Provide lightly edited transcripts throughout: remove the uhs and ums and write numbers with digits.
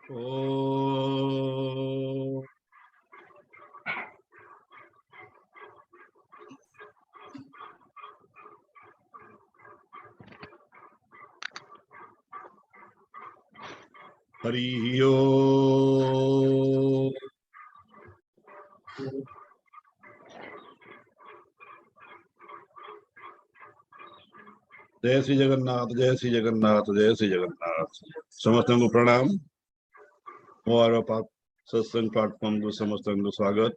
ओ हरि ओम। जय श्री जगन्नाथ, जय श्री जगन्नाथ, जय श्री जगन्नाथ। समस्त को प्रणाम और सत्संग प्लेटफॉर्म को समस्त को स्वागत।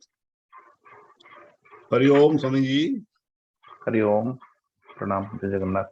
हरि ओम स्वामी जी। हरि ओम, प्रणाम, जय जगन्नाथ।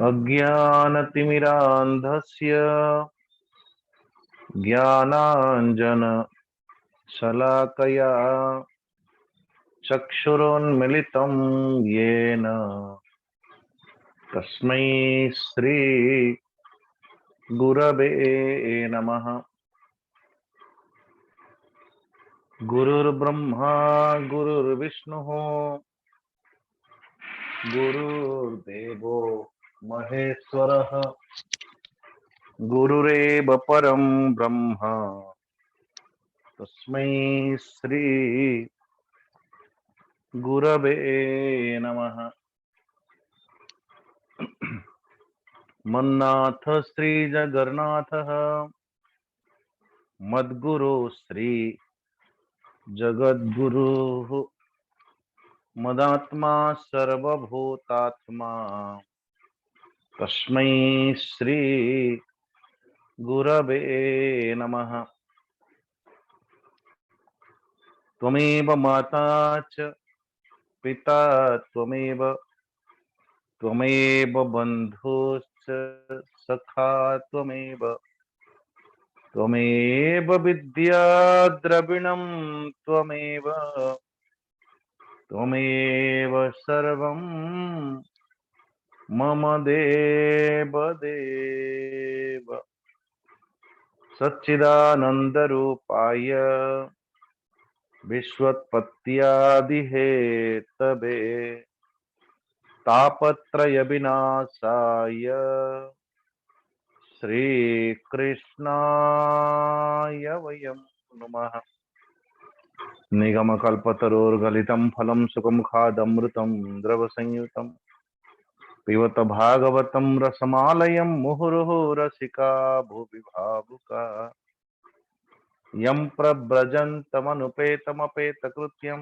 अज्ञानतिमिरान्धस्य ज्ञानाञ्जनशलाकया चक्षुरुन्मिलितं येन तस्मै श्री गुरवे नमः। गुरुर्ब्रह्मा गुरुर्विष्णुः गुरुर्देवो महेश्वरः गुरुरेव परं ब्रह्म तस्मै श्री गुरवे नमः। मन्नाथ श्री जगन्नाथः मद्गुरु श्री जगद्गुरुः मदात्मा सर्वभूतात्मा तस्मै श्री गुरवे नमः। त्वमेव माता च पिता त्वमेव बन्धुश्च सखा त्वमेव विद्या द्रविणं त्वमेव सर्वं मम देव देव। सच्चिदानन्दरूपाय विश्वोत्पत्त्यादिहेतवे तापत्रय विनाशाय श्रीकृष्णाय वयं नमः। निगमकल्पतरोर्गलितं फलं सुखमुखादमृतं द्रवसंयुतं पिबत भागवतं रसमालयं मुहुर्मुहुः रसिका भुवि भावुका यं प्रव्रजन्तमनुपेतमपेतकृत्यं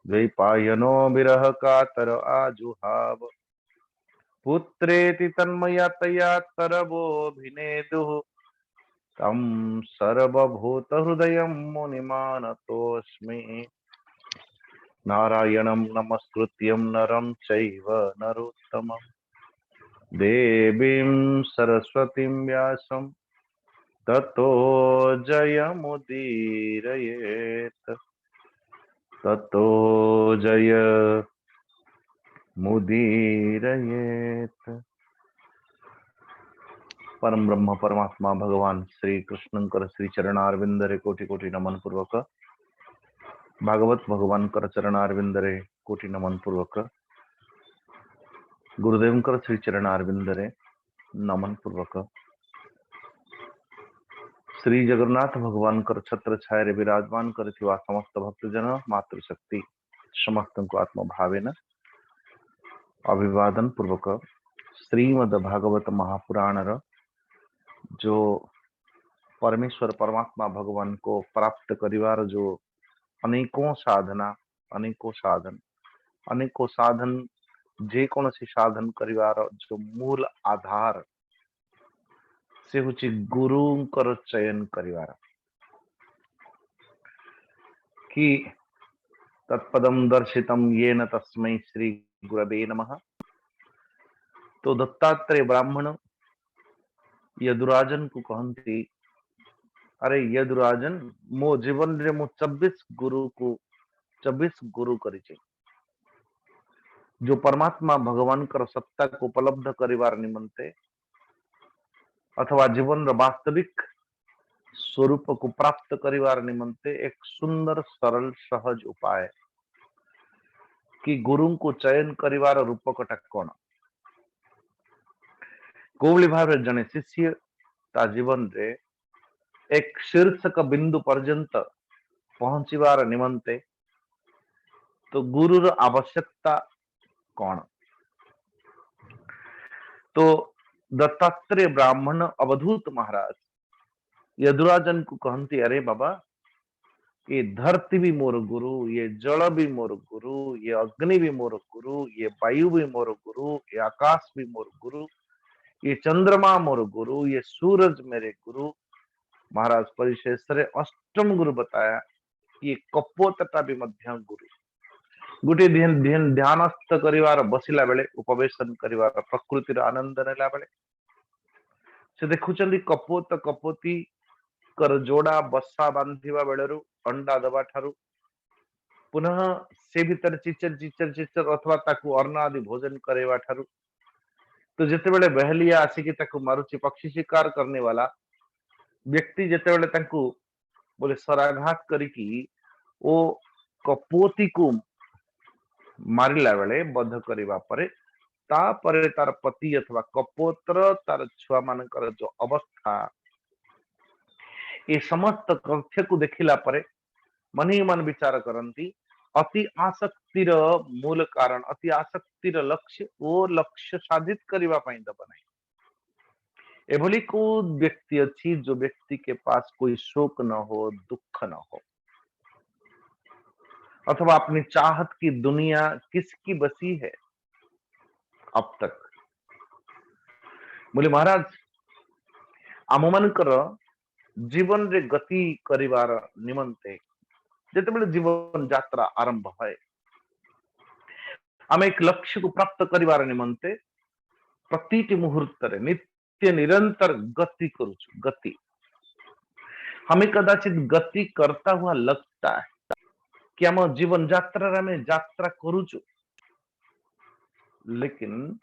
द्वैपायनो विरह कातर आजुहाव पुत्रेति तन्मयतया तरवोऽभिनेदुः तं सर्वभूतहृदयं मुनिमानतोऽस्मि। नारायणं नमस्कृत्यं नरं चैव नरोत्तमं देवीं सरस्वतीं व्यासं ततो जयमुदीरयेत्। ततो जयमुदीरयेत्। परम ब्रह्म परमात्मा भगवान श्री कृष्ण कर श्री चरणारविंदरे कोटि कोटि नमन पूर्वक भागवत भगवान कर चरणारविंदरे कोटि नमन पूर्वक गुरुदेव कर श्री चरणारविंदरे नमन पूर्वक श्री जगन्नाथ भगवान कर छत्र छाया विराजमान कर समस्त भक्तजन मातृशक्ति समस्त को आत्म भावेन अभिवादन पूर्वक श्रीमद् भागवत महापुराण जो परमेश्वर परमात्मा भगवान को प्राप्त करिवार जो अनेकों साधन जे कौन सी साधन करिवार जो मूल आधार से होची गुरुंकर चयन करिवार कि तत्पदम दर्शितम येन तस्मै श्री गुरवे नमः। तो दत्तात्रेय ब्राह्मण यदुराजन को कहती, अरे यदुराजन मो जीवन रे मो 24 गुरु करिचे, जो परमात्मा भगवान कर सत्ता को उपलब्ध करिवार निमंते अथवा जीवन रो वास्तविक स्वरूप को प्राप्त करिवार निमंते एक सुंदर सरल सहज उपाय कि गुरु को चयन करिवार रूपकटा कोन। कोवली भाव जने शिष्य ता जीवन रे एक शीर्षक बिंदु पर्यंत पहुंचीवार निमंते तो गुरुर आवश्यकता कौन। तो दत्तात्रेय ब्राह्मण अवधूत महाराज यदुराजन को कहती, अरे बाबा ये धरती भी मोर गुरु, ये जल भी मोर गुरु, ये अग्नि भी मोर गुरु, ये वायु भी मोर गुरु, ये आकाश भी मोर गुरु, ये चंद्रमा मोर गुरु, ये सूरज मेरे गुरु। महाराज परिशेषरे अष्टम गुरु बताया, ये कपोतटा भी मध्य गुरु। गोटे ध्यानस्थ करिवार बसिला बेले उपवेशन करिवार प्रकृतिर आनंद नेला बेले से देखुचंदी कपोत कपोती कर जोड़ा बसा बांधिवा बेलरु अंडा दबा ठारू पुनः से भीतर चिचर चिचर चिचर अथवा ताकू अन्न आदि भोजन करेवा ठारू तो जेते बेले बहलिया आसिकी ताकू मारुची पक्षी शिकार करने वाला व्यक्ति जेते बेले ताकू बोले सराघात करिकी ओ कपोती को मारिला बेले बध करिवा परे तापरे तार पति अथवा कपोत्र तार छुआ मानकर जो अवस्था ये समस्त तथ्य को देखिला परे मन ही मन विचार करती अति आसक्तिर मूल कारण अति आसक्तिर लक्ष्य वो लक्ष्य साधित करबा पई दब नहीं। एभली को व्यक्ति अच्छी जो व्यक्ति के पास कोई शोक न हो, दुख न हो, अथवा अपनी चाहत की दुनिया किसकी बसी है अब तक। बोले महाराज आम मानकर जीवन रे गति करिवार निमंते जेते बेले जीवन यात्रा आरंभ है आम एक लक्ष्य को प्राप्त करिवार निमंते प्रति मुहूर्त रे नित्य निरंतर गति करूछु। गति हमें कदाचित गति करता हुआ लगता है कि आम जीवन यात्रा रे यात्रा करूछु, लेकिन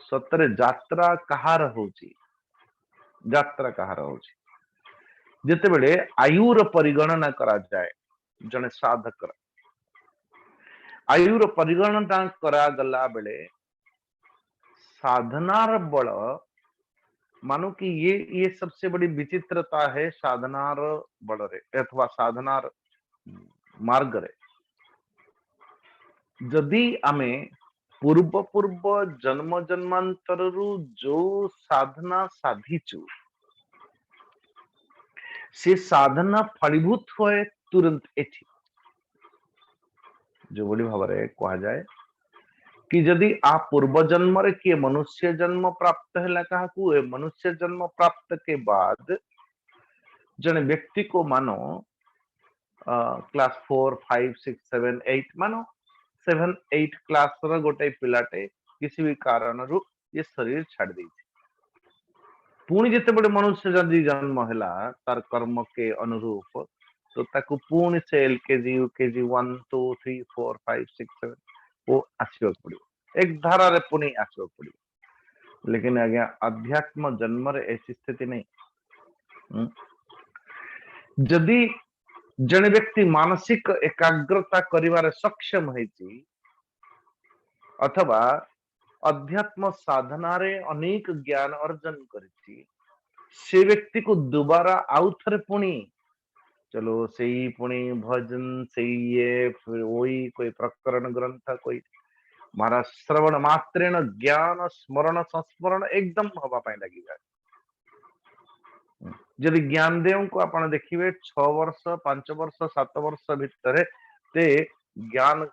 सतरे यात्रा कहार होची, यात्रा कहार होची जेते बेले आयुर परिगणना करा जाए जने साधक आयुर परिगणना करा गला बेले साधनार बल मानो कि ये सबसे बड़ी विचित्रता है साधनार बल रे अथवा साधनार मार्ग रे। जदि आमे पूर्व पूर्व जन्म जन्मांतर जो साधना साधिचु से साधना फलीभूत हुए तुरंत एठी जो बड़ी भाव कहा जाए कि यदि आप पूर्व जन्म रे किए मनुष्य जन्म प्राप्त है क्या मनुष्य जन्म प्राप्त के बाद जने व्यक्ति को मानो क्लास 4 5 6 7 8 मानो 7 8 क्लास गोटे पिलाटे किसी भी कारण रु ये शरीर छाड़ दी पुणी जिते बड़े मनुष्य जदि जन्म है तार कर्म के अनुरूप तो ताकू पुणी से एलकेजी यूकेजी 1 2 3 4 5 6 7 वो आसवा पड़ो एक धारा रे पुणी आसवा पड़ो। लेकिन आज्ञा अध्यात्म जन्म रे ऐसी स्थिति नहीं। जदि जने व्यक्ति मानसिक एकाग्रता करिवारे सक्षम है अथवा अध्यात्म साधना रे अनेक ज्ञान अर्जन करिछि से व्यक्ति को दोबारा आउ थरे पुणी चलो से पुणी भजन से ये फिर वही कोई प्रकरण ग्रंथ कोई मारा श्रवण मात्रेण ज्ञान स्मरण संस्मरण एकदम हवा पाई लगी जाए। जदि ज्ञानदेव को आपण देखिए 6 वर्ष 5 वर्ष 7 वर्ष भितर ते ज्ञान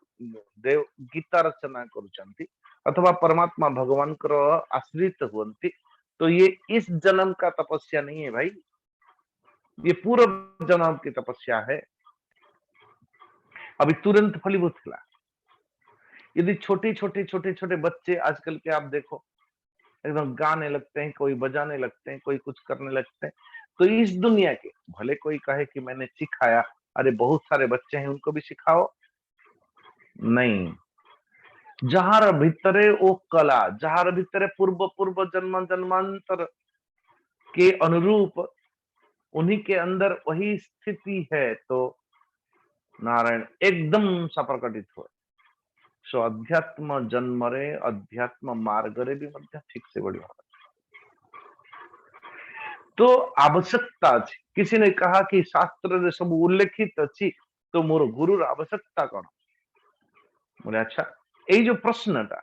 देव गीता रचना करुचंती अथवा परमात्मा भगवान कर आश्रित हुंती तो ये इस जन्म का तपस्या नहीं है भाई, ये पूर्व जन्म की तपस्या है। अभी तुरंत फलीभूत हुआ। यदि छोटे छोटे छोटे छोटे बच्चे आजकल के आप देखो, एकदम गाने लगते हैं, कोई बजाने लगते हैं, कोई कुछ करने लगते हैं, तो इस दुनिया के भले कोई कहे कि मैंने सिखाया, अरे बहुत सारे बच्चे हैं उनको भी सिखाओ, नहीं। जहार भितरे वो कला, जहार भितरे पूर्व पूर्व जन्म जन्मांतर के अनुरूप उन्हीं के अंदर वही स्थिति है, तो नारायण एकदम सा प्रकटित हुए। सो अध्यात्म जन्मरे अध्यात्म मार्गरे भी मध्य ठीक से बढ़िया। तो आवश्यकता अच्छी, किसी ने कहा कि शास्त्र रे सब उल्लेखित अच्छी, तो मोर गुरुर आवश्यकता कौन बोले। अच्छा, यही जो प्रश्नटा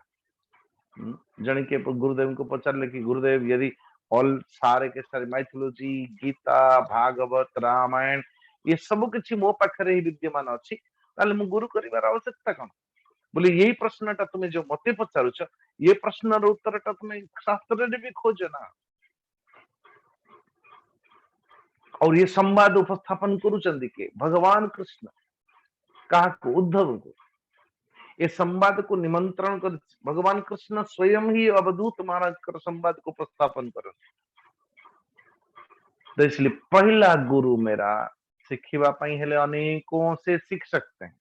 जन के गुरुदेव को पचारे कि गुरुदेव यदि ऑल सारे के सारे माइथोलॉजी, गीता, भागवत, रामायण ये सब किछि मो पाखरे ही विद्यमान अछि, ताले मु गुरु करिवार आवश्यकता कौन बोले। यही प्रश्नटा तुम जो मते पचारुछ, ये प्रश्नर उत्तरटा तुम शास्त्र रे भी खोज ना। और ये संवाद उपस्थापन करुचंदी के भगवान कृष्ण कहा उद्धव को ये संवाद को निमंत्रण कर भगवान कृष्ण स्वयं ही अवधूत महाराज कर संवाद को प्रस्थापन कर। तो इसलिए पहला गुरु मेरा शिखिबा पई हेले अनेकों से सीख सकते हैं।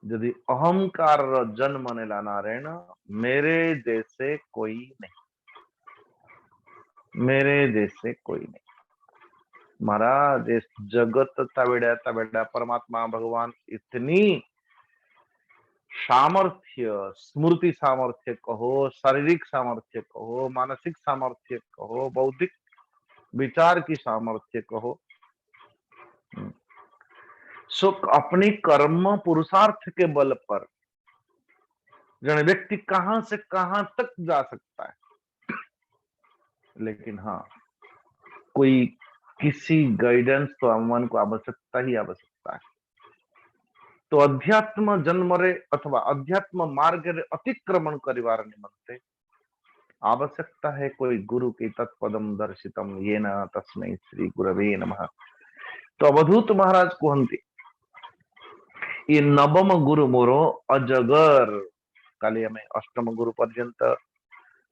यदि अहंकार जन्म नेला नारायण, मेरे जैसे कोई नहीं, मेरे जैसे कोई नहीं महाराज। इस जगत तबेड़ा परमात्मा भगवान इतनी सामर्थ्य, स्मृति सामर्थ्य कहो, शारीरिक सामर्थ्य कहो, मानसिक सामर्थ्य कहो, बौद्धिक विचार की सामर्थ्य कहो, सुख अपनी कर्म पुरुषार्थ के बल पर जन व्यक्ति कहां से कहां तक जा सकता है। लेकिन हाँ, कोई किसी गाइडेंस तो अमन को आवश्यकता ही आवश्यकता है। तो अध्यात्म जन्मरे अथवा अध्यात्म मार्ग रे अतिक्रमण करिवार निमंते आवश्यकता है कोई गुरु की तत्पदम दर्शितम येन तस्मै श्री गुरवे नमः। तो अवधूत महाराज कहते ये नवम गुरु मोरो अजगर। काली हमें अष्टम गुरु पर्यंत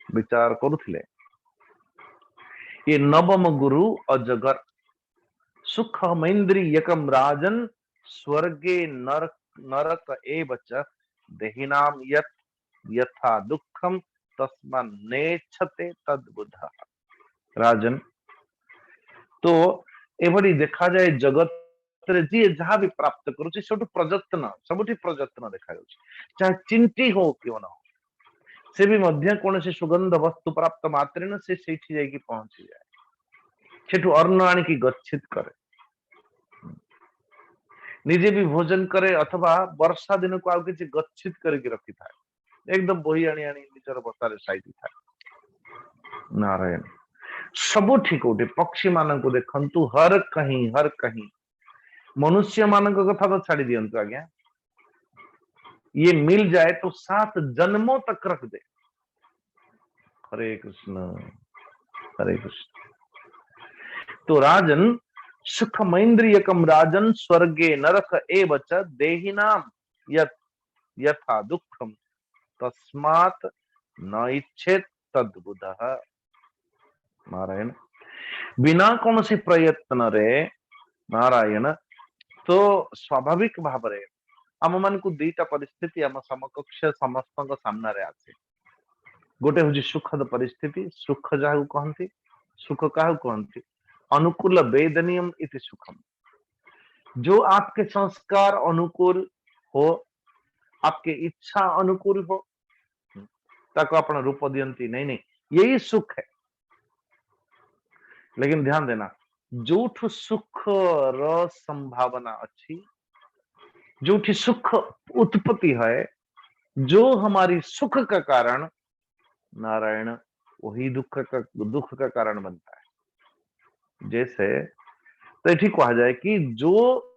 विचार करुथिले। ये नवम गुरु अजगर सुखमेन्द्रियकम राजन स्वर्गे नरक नरक एव च देहिनाम यत यथा दुखम तस्मन् नेच्छते तद्बुध। राजन, तो एभली देखा जाए जगत जी जहाँ भी प्राप्त करुछि सब प्रयत्न, सबुठी प्रयत्न देखा जाउछि। चाहे चिंटी हो क्यों न हो, से भी मध्य कौन से सुगंध वस्तु प्राप्त मात्रेन से सेठी जाइकी पहुंची जाए, सेठु अन्न आनिकी गच्छित करे, निजे भी भोजन करे अथवा वर्षा दिन को आउ किछि गच्छित करके रखी था, एकदम बोही आनी आनी निजर बसारे साइड था। नारायण सब ठीक उठे पक्षी मान को देखंतु हर कहीं मनुष्य मान कथा तो छाड़ी दियंतु आज्ञा, ये मिल जाए तो 7 जन्मों तक रख दे। हरे कृष्ण हरे कृष्ण। तो राजन सुखमेन्द्रियकम राजन स्वर्गे नरक एव च देहिनाम यत यथा दुखम तस्मात् न इच्छेत तद्बुधः। नारायण, बिना कौन सी प्रयत्न रे नारायण, तो स्वाभाविक भाव रे आम मान को दीटा परिस्थिति आम समकक्ष समस्त सामना रे आसे। गोटे हूँ सुखद परिस्थिति, सुख जहाँ कहती, सुख क्या कहती अनुकूल वेदनीयम इति सुखम। जो आपके संस्कार अनुकूल हो, आपके इच्छा अनुकूल हो, ताको अपना रूप दियंती नहीं नहीं, यही सुख है। लेकिन ध्यान देना, जोठ सुख र संभावना अच्छी, जोठी सुख उत्पत्ति है, जो हमारी सुख का कारण नारायण वही दुख का कारण बनता है। जैसे तो ठीक कहा जाए कि जो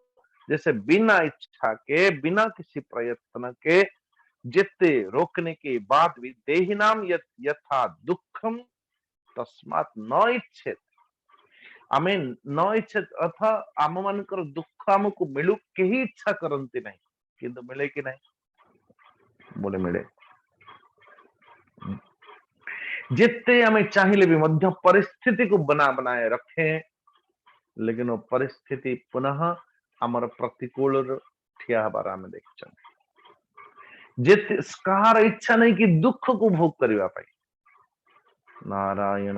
जैसे बिना इच्छा के, बिना किसी प्रयत्न के जितने रोकने के बाद भी देहिनाम यथा दुखम तस्मात् न इच्छेत, आमे न इच्छेत अर्थ आम मानकर दुख आमको मिलू केही इच्छा करती नहीं, किंतु मिले कि नहीं? बोले मिले। जितने आमे चाहिए भी मध्य परिस्थिति को बनाए रखें, लेकिन वो परिस्थिति पुनः आमर प्रतिकूल ठिया हबार आमे देखछन। जित कहार इच्छा नहीं कि दुख को भोग करवा पाई। नारायण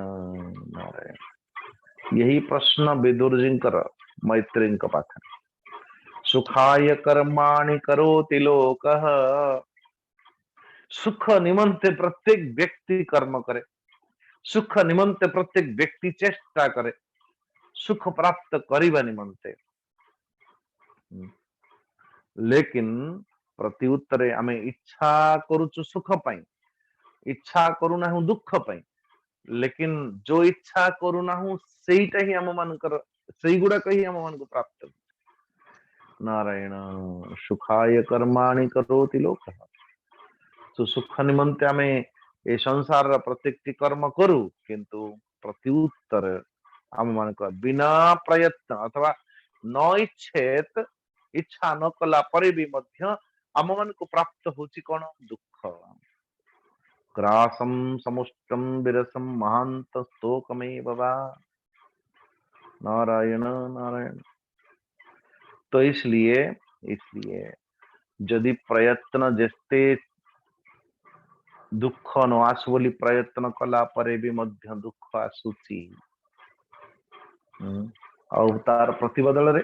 नारायण। यही प्रश्न विदुर जी मैत्री पाखे। सुखाय कर्माणि करोति लोकः, सुख निमंते प्रत्येक व्यक्ति कर्म करे, सुख निमंते प्रत्येक व्यक्ति चेष्टा करे, सुख प्राप्त करिबा निमंते। लेकिन प्रति उत्तरे आमे इच्छा करूचु सुख पाई, इच्छा करूना हूं दुख पाई, लेकिन जो इच्छा करूना हूं सेईटा ही आम मानकर सेई गुड़ा कही आम मान को प्राप्त। नारायण। सुखाय कर्माणि करोति लोकः, तो सुख निमंते आमे ए संसार प्रत्येक कर्म करू, किंतु प्रति उत्तर आम मान बिना प्रयत्न अथवा न इच्छेत, इच्छा न कला परे भी मध्य आम मान को प्राप्त होची कौन? दुख। ग्रासम समुष्टम विरसम महांत स्तोकमेव वा। नारायण नारायण। तो इसलिए यदि प्रयत्न जेते दुख न आसु बोली प्रयत्न कला परे भी मध्य दुख आसुची, और तार प्रतिबदल रे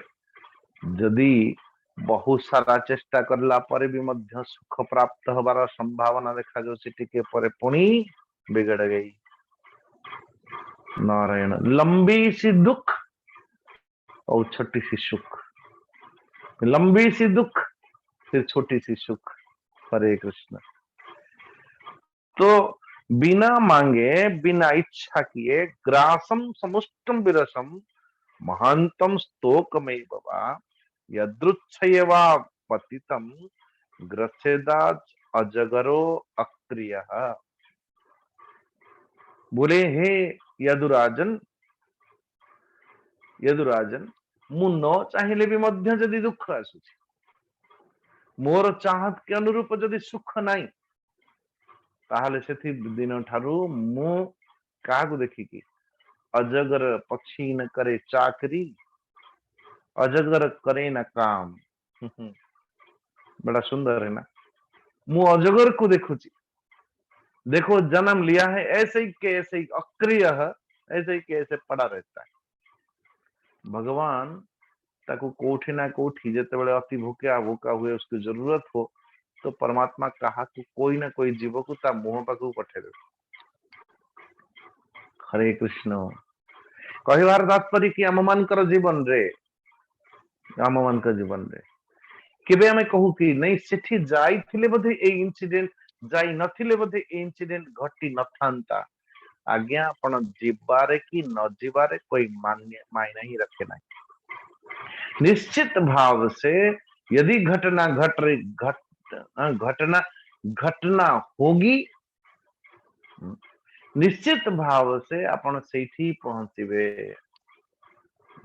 जदि बहुत सारा चेष्टा करला परे भी मध्य सुख प्राप्त हबार संभावना देखा जाउछि, टिके परे पुणी बिगड़ गई। नारायण। लंबी सी दुख और छोटी सी सुख, लंबी सी दुख फिर छोटी सी सुख। हरे कृष्ण। तो बिना मांगे बिना इच्छा किए ग्रासम समुष्टम विरसम महांतम स्तोकमेव वा यदृच्छयवा पतितम ग्रसेदाज अजगरो अक्रियः। बोले हे यदुराजन, यदुराजन मु न चाहिए भी मध्य जदि दुख आसुछि, मोर चाहत के अनुरूप जदि सुख नहीं, ताहले सेथि दिन ठारू मु कागु देखिकी अजगर पक्षी न करे चाकरी, अजगर करे न काम। बड़ा सुंदर है ना। मु अजगर को देखुची, देखो जन्म लिया है ऐसे ही के ऐसे ही अक्रिय है, ऐसे ही के ऐसे पड़ा रहता है। भगवान ताको कोठी ना कोठी जेते बड़े अति भूखा भूखा हुए उसकी जरूरत हो, तो परमात्मा कहा कि कोई ना कोई जीव को ता मुह पाखु पठे दे। हरे कृष्ण। कहवार तात्पर्य कि आम मानकर जीवन रे, आम मानकर जीवन रे केबे आमे कहू कि नहीं सेठी जाई थिले बधे ए इंसिडेंट जाई नथिले बधे ए इंसिडेंट घटी नथांता। आज्ञा आपण जीवारे कि न जीवारे कोई मायने ही रखे ना। निश्चित भाव से यदि घटना घटना होगी, निश्चित भाव से आपण सेठी पहुंचबे।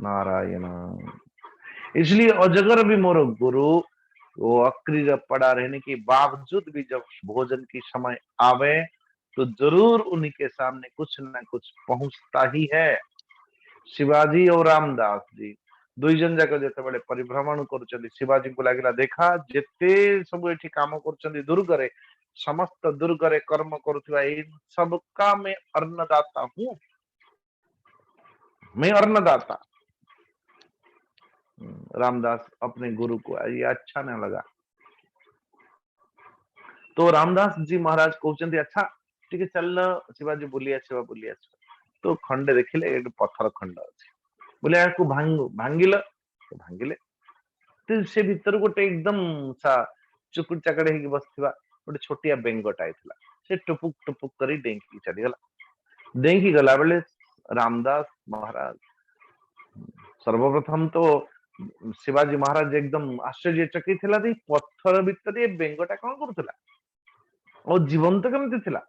नारायण। इसलिए अजगर भी मोर गुरु, वो अक्रिय पड़ा रहने के बावजूद भी जब भोजन की समय आवे तो जरूर उन्हीं के सामने कुछ न कुछ पहुंचता ही है। शिवाजी और रामदास जी दुई जन जाक जिते बड़े परिभ्रमण कर शिवाजी को लगे देखा जिते सब ये काम कर दुर्गरे, समस्त दुर्गरे कर्म करुवा सबका मैं अन्नदाता हूं, मैं अन्नदाता। रामदास अपने गुरु को ये अच्छा नहीं लगा, तो रामदास जी महाराज कहते अच्छा ठीक है चल शिवाजी बुली आसवा बुली आसवा। तो खंडे देखिले पत्थर खंड अच्छे, बोले यार भांगिल तो भांगिले, तो से भीतर गोटे एकदम सा चुकुड़ चाकड़े होगी बसथिबा गोटे छोटिया बेंगटाई थिला, से टुपुक टुपुक करी डेंकी चली गला। डेंकी गला बेले रामदास महाराज सर्वप्रथम तो शिवाजी महाराज एकदम आश्चर्यचकित थिला, पत्थर भीतर बेंगटा कौन करुथिला। और जीवन तो केमती थिला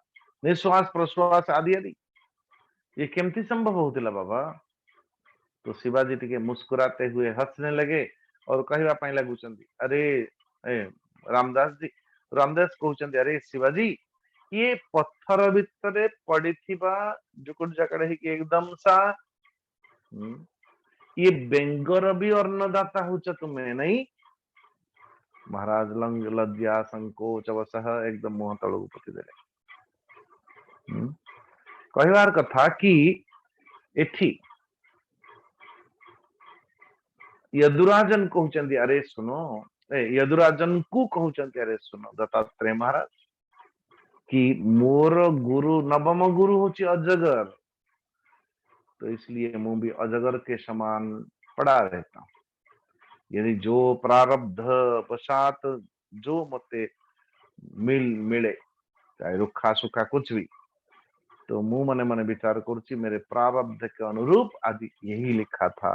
निश्वास प्रश्वास आदि आदि ये केमती संभव होतिला बाबा। तो शिवाजी टिके मुस्कुराते हुए हंसने लगे और कहवा पाई लगुचंदी अरे ए रामदास जी रामदास कहउचंदी अरे शिवाजी ये पत्थर भितरे पड़िथिबा जुकुड़ जाकड़ है कि एकदम सा हम्म, ये बेंगर भी अन्नदाता होच तुम्हें नहीं। महाराज लंग लज्जा संकोच अवसह एकदम मुह तलू पति देले। कहवार कथा कि एठी यदुराजन कहउचंदी अरे सुनो यदुराजन को कहउचंदी अरे सुनो दत्तात्रेय महाराज कि मोर गुरु नवम गुरु होची अजगर, तो इसलिए मुंह भी अजगर के समान पड़ा रहता हूं। यदि जो प्रारब्ध पश्चात जो मते मिले चाहे रुखा सुखा कुछ भी, तो मुंह मने मने विचार करुची मेरे प्रारब्ध के अनुरूप आदि यही लिखा था।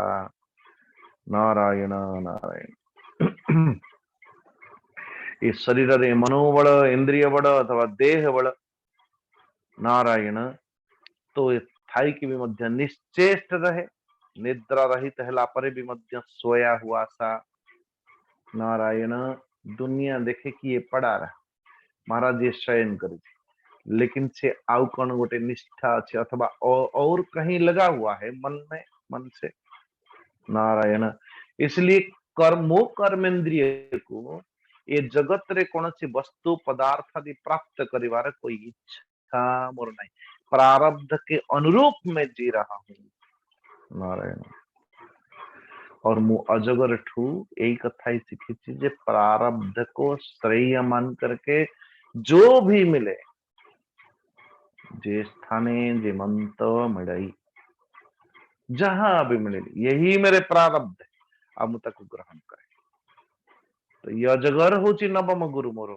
नारायण नारायण। ये शरीर रे मनोबल इंद्रिय बल अथवा देह बल नारायण तो थाई की भी मध्य निश्चेष्ट रहे निद्रा रहित है पर भी मध्य सोया हुआ सा नारायण दुनिया देखे कि ये पड़ा रहा महाराज ये शयन करे लेकिन से आउ कौन गोटे निष्ठा अच्छे अथवा और कहीं लगा हुआ है मन में मन से नारायण। इसलिए कर्मो कर्मेंद्रिय को ये जगत रे कौन सी वस्तु पदार्थ आदि प्राप्त करिवार कोई इच्छा मोर नहीं प्रारब्ध के अनुरूप में जी रहा हूं नारायण। और मु अजगर ठू यही कथा ही सीखी जे प्रारब्ध को श्रेय मान करके जो भी मिले जे स्थाने जे मंत मिड़ई जहां भी मिले यही मेरे प्रारब्ध है अब मु ताकू ग्रहण करे। तो ये अजगर होची नवम गुरु मोर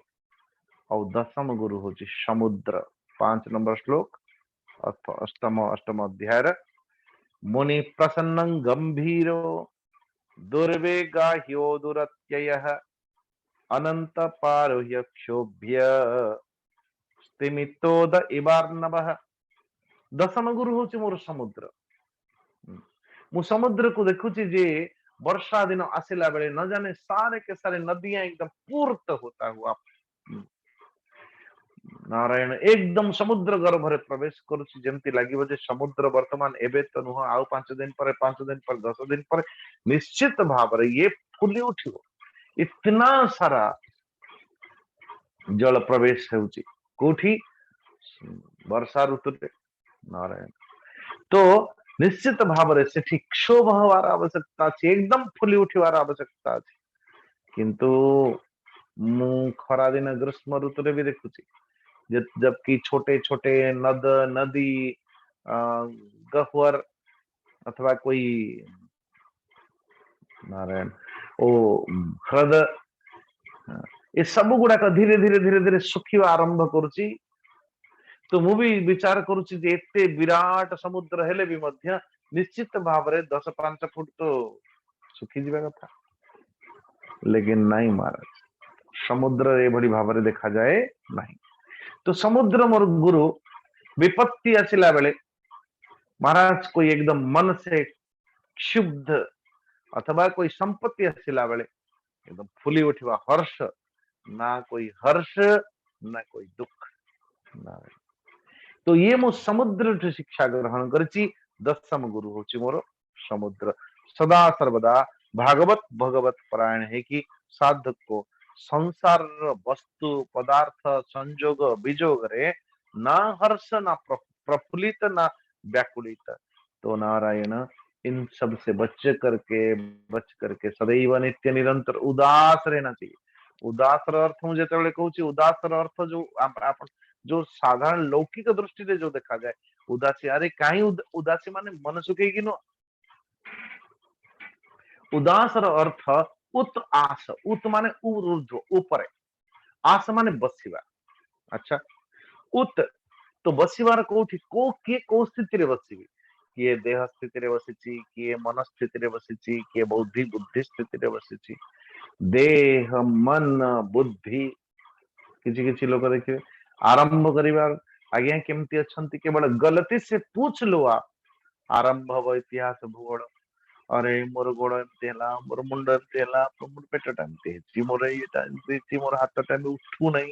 और दशम गुरु होची समुद्र। 5 नंबर श्लोक अष्टम अध्याय मुनि प्रसन्न गंभीरो दुर्वेगाह्यो दुरत्ययः अनंत पारोह्य क्षोभ्य स्तिमितोद इवार्णवः। दशम गुरु होची मोर समुद्र। मु समुद्र को देखुची जे वर्षा दिन आसिला बेले न जाने सारे के सारे नदियां एकदम पूर्त होता हुआ नारायण एकदम समुद्र गर्भरे प्रवेश करुची जेमती लागिबो जे समुद्र वर्तमान एबे तो नुह आउ 5 दिन पर 5 दिन पर 10 दिन पर निश्चित भाव रे ये फुली उठिबो इतना सारा जल प्रवेश होउची कोठी वर्षा ऋतु नारायण। तो निश्चित भाव रे सेठी क्षोभ हवार आवश्यकता अछि एकदम फुली उठिवार आवश्यकता अछि किंतु मु खरा दिन ग्रीष्म ऋतु रे भी देखुची जबकि छोटे छोटे नद नदी गहवर अथवा कोई नारायण ओ ह्रद ये सब गुड़ाक धीरे धीरे धीरे धीरे सुखिवा आरंभ करुची। तो मु भी विचार करुची जे एते विराट समुद्र हेले भी मध्य निश्चित भाव रे 10-5 फुट तो सुखी जीवा कथा लेकिन नहीं महाराज समुद्र एभली भाव रे देखा जाए नहीं। तो समुद्र मोर गुरु विपत्ति आसिला बेले महाराज कोई एकदम मन से क्षुब्ध अथवा कोई संपत्ति आसिला बेले एकदम फुली उठिवा हर्ष ना कोई हर्ष ना कोई दुख ना। तो ये मु समुद्र शिक्षा ग्रहण करची दशम गुरु होची मोर समुद्र सदा सर्वदा भागवत भगवत परायण है कि साधक को संसार वस्तु पदार्थ संजोग विजोग रे ना हर्ष ना प्रफुल्लित ना व्याकुलित। तो नारायण इन सब से बच करके सदैव नित्य निरंतर उदास रहना चाहिए। उदास अर्थ मुझे कहूँ उदास अर्थ जो साधारण लौकिक दृष्टि से जो देखा जाए उदासी अरे कहीं उदासी माने मन सुखे कि उदास अर्थ उत आस उत माने ऊर्ध्व ऊपर आस माने बसिवा। अच्छा उत तो बसिवार कोठी को किए को स्थिति रे बसिबी किए देह स्थिति रे बसिची किए मन स्थिति रे बसिची किए बौद्धि बुद्धि स्थिति रे बसिची देह मन बुद्धि किछि किछि लोक देखिबे आरंभ करिवार आज्ञा केमती अच्छंती केवल गलती से पूछ लो आप आरंभ हब इतिहास भूगोल अरे मोर गोड़ एमती है मोर मुंड एमती है मोर पेटटा एमती है मोर ये मोर हाथटा उठू नहीं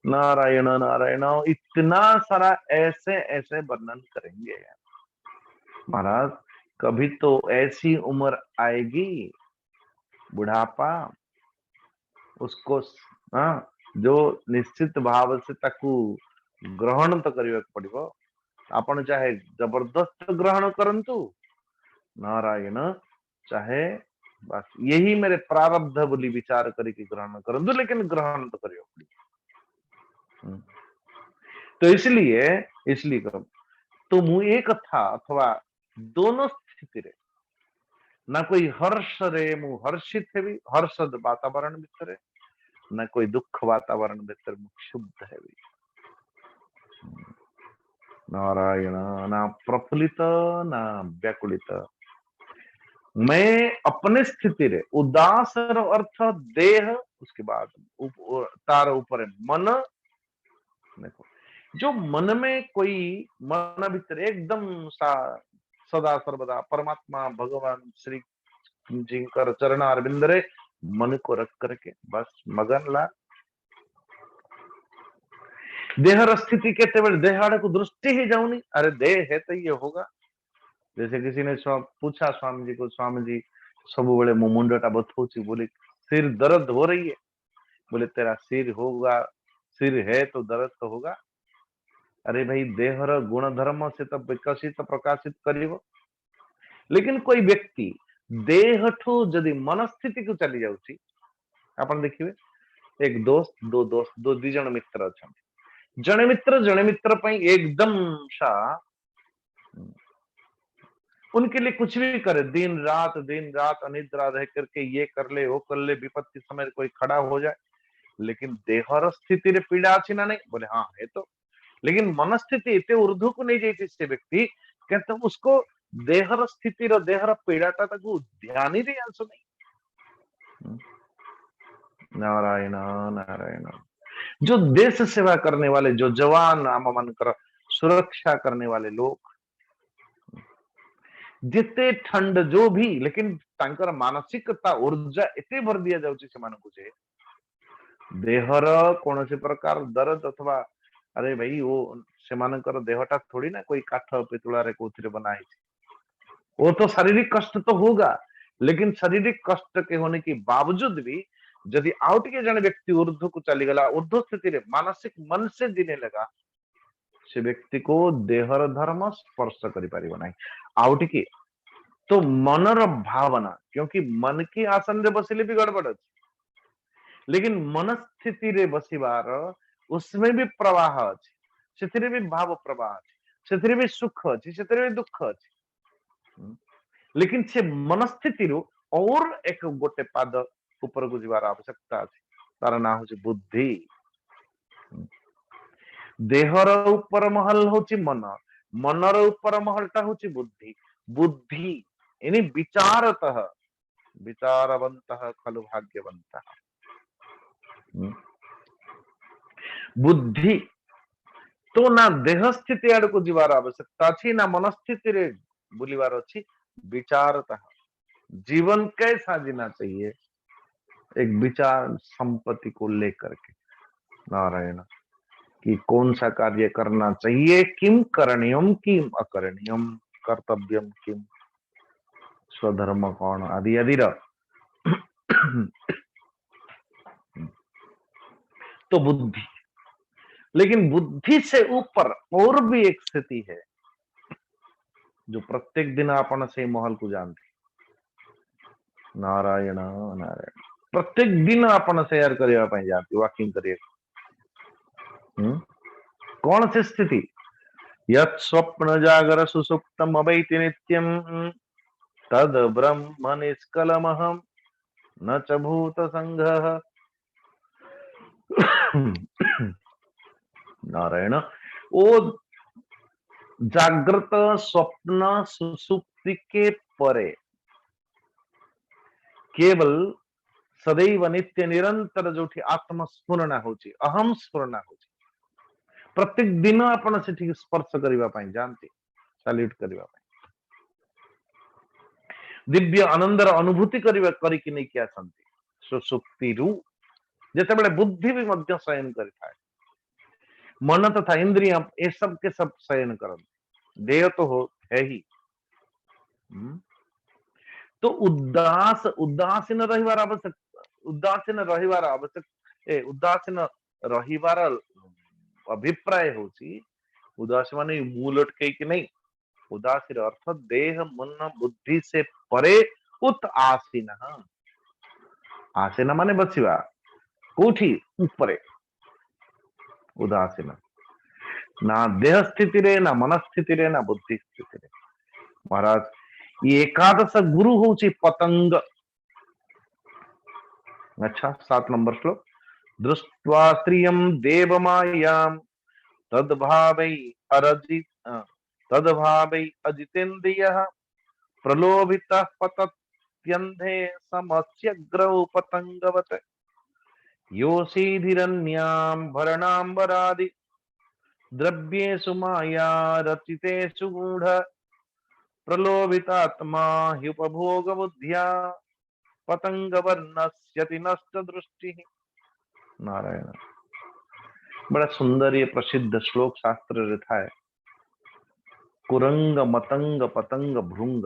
नारायण नारायण इतना सारा ऐसे ऐसे वर्णन करेंगे महाराज। कभी तो ऐसी उम्र आएगी बुढ़ापा उसको हाँ जो निश्चित भाव से ताकू ग्रहण तो करने पड़ो आपण चाहे जबरदस्त ग्रहण करंतु नारायण चाहे बस यही मेरे प्रारब्ध बोली विचार करके ग्रहण करंतु लेकिन ग्रहण तो करियो पड़ो। तो इसलिए इसलिए करो तो मु एक था अथवा दोनों स्थिति रे ना कोई हर्ष रे मु हर्षित हेबी हर्षद वातावरण भितर ना कोई दुख वातावरण भितर मु क्षुब्ध हेबी नारायण ना प्रफुल्लित ना व्याकुलित मैं अपने स्थिति रे उदास रो अर्थ देह उसके बाद तार ऊपर मन देखो जो मन में कोई मन भीतर एकदम सा सदा सर्वदा परमात्मा भगवान श्री जी कर चरण अरविंद रे मन को रख करके बस मगन ला देहर स्थिति कहते बड़े देह आड़े को दृष्टि ही जाऊनी अरे देह है तो ये होगा। जैसे किसी ने पूछा स्वामी जी को स्वामी जी सब बड़े मो मुंडटा बथौची बोले सिर दर्द हो रही है बोले तेरा सिर होगा सिर है तो दर्द तो होगा। अरे भाई देहर गुण धर्म से तो विकसित प्रकाशित करिव लेकिन कोई व्यक्ति देहठू जदि मनस्थिति को चली जाउची आपण देखिए एक दोस्त दो दी जन मित्र अच्छा जने मित्र पई एकदम सा उनके लिए कुछ भी करे दिन रात अनिद्रा रह करके ये कर ले वो कर ले विपत्ति समय कोई खड़ा हो जाए लेकिन देहर स्थिति रे पीड़ा अच्छी ना नहीं बोले हाँ है तो लेकिन मनस्थिति इतने ऊर्ध्व को नहीं जाती से व्यक्ति कहते उसको देहर स्थिति रो देहर पीड़ाटा तक ध्यान ही नहीं आंसू नहीं। नारायण नारायण जो देश सेवा करने वाले जो जवान आम मन कर सुरक्षा करने वाले लोग जिते ठंड जो भी लेकिन तांकर मानसिकता ऊर्जा एते भर दिया जाउची से मानको जे देहर कौन से प्रकार दर्द अथवा अरे भाई वो से मानकर देहटा थोड़ी ना कोई काठ पितुला रे कोथिरे बनाई वो तो शारीरिक कष्ट तो होगा लेकिन शारीरिक कष्ट के होने के बावजूद भी यदि आउट के जन व्यक्ति ऊर्ध्व को चली गला ऊर्ध्व स्थिति रे मानसिक मन से जीने लगा से व्यक्ति को देहर धर्म स्पर्श करि परिबो नाही आउट की तो मनर भावना क्योंकि मन की आसन रे बसिले भी गड़बड़ अछि लेकिन मन स्थिति रे बसिबार उसमें भी प्रवाह अछि सेथिरे भी भाव प्रवाह अछि सेथिरे भी सुख अछि सेथिरे भी दुख अछि लेकिन से मनस्थिति रो और एक गोटे पाद ऊपर को जीवार आवश्यकता अछि तार ना होछि बुद्धि देहर ऊपर महल होछि मन मनर ऊपर महलटा होछि बुद्धि बुद्धि यानी विचारतः विचारवन्तः खलु भाग्यवन्तः बुद्धि तो ना देह स्थिति आड़ को जीवार आवश्यकता अछि ना मनस्थिति रे बुलिवार अछि विचारतः जीवन कैसा जीना चाहिए एक विचार संपत्ति को लेकर के नारायण कि कौन सा कार्य करना चाहिए किम करणीयम किम अकरणीयम कर्तव्यम किम स्वधर्म कौन आदि आदि तो बुद्धि लेकिन बुद्धि से ऊपर और भी एक स्थिति है जो प्रत्येक दिन अपन से महल को जानते नारायण नारायण प्रत्येक दिन अपन शेयर करने जाती वॉकिंग करिए कौन सी स्थिति यत् स्वप्न जागर सुसुप्तम अवैति नित्यम तद ब्रह्म निष्कलमहम न च भूत संघः नारायण वो जागृत स्वप्न सुसुप्ति के परे केवल सदैव नित्य निरंतर जो आत्मस्फुरण होची अहम स्फुरण होची प्रत्येक दिन आपण सेठी स्पर्श करबा पई जानती, सैल्यूट करबा पई, दिव्य आनंदर अनुभूति करबा करिक नै कि आसंती सुसुप्ति रु जेते बेले बुद्धि भी मध्य शयन करिथाय, मन तथा इंद्रिय ए सब के सब शयन करन, देह तो हो है ही। हम्म? तो उदासीन रहिबार आवश्यक, उदासीन रहिबार आवश्यक उदासीन रहिबार अभिप्राय होची उदास माने मुंह लटके कि नहीं, उदासीन अर्थ देह मन बुद्धि से परे उत आसीन, आसीन माने बसिवा कोठी ऊपरे, उदासीन ना देह स्थिति रे ना मन स्थिति रे ना बुद्धि स्थिति रे। महाराज ये एकादश गुरु होची पतंग। अच्छा 7 नंबर श्लोक, दृष्ट्वा स्त्रियं देवमायां तद्भावै अरजित तद्भावै अजितेन्द्रियः प्रलोभितः पतत्यन्धे समस्यग्रौ पतंगवत् योषीधिरन्यां भरणाम्बरादि द्रव्येषु माया रचितेषु गूढ़ प्रलोभितात्मा ह्युपभोग बुद्ध्या पतंग वर्णस्यति नष्ट दृष्टि। नारायण, बड़ा सुंदर ये प्रसिद्ध श्लोक शास्त्र लिखा है। कुरंग मतंग पतंग भृंग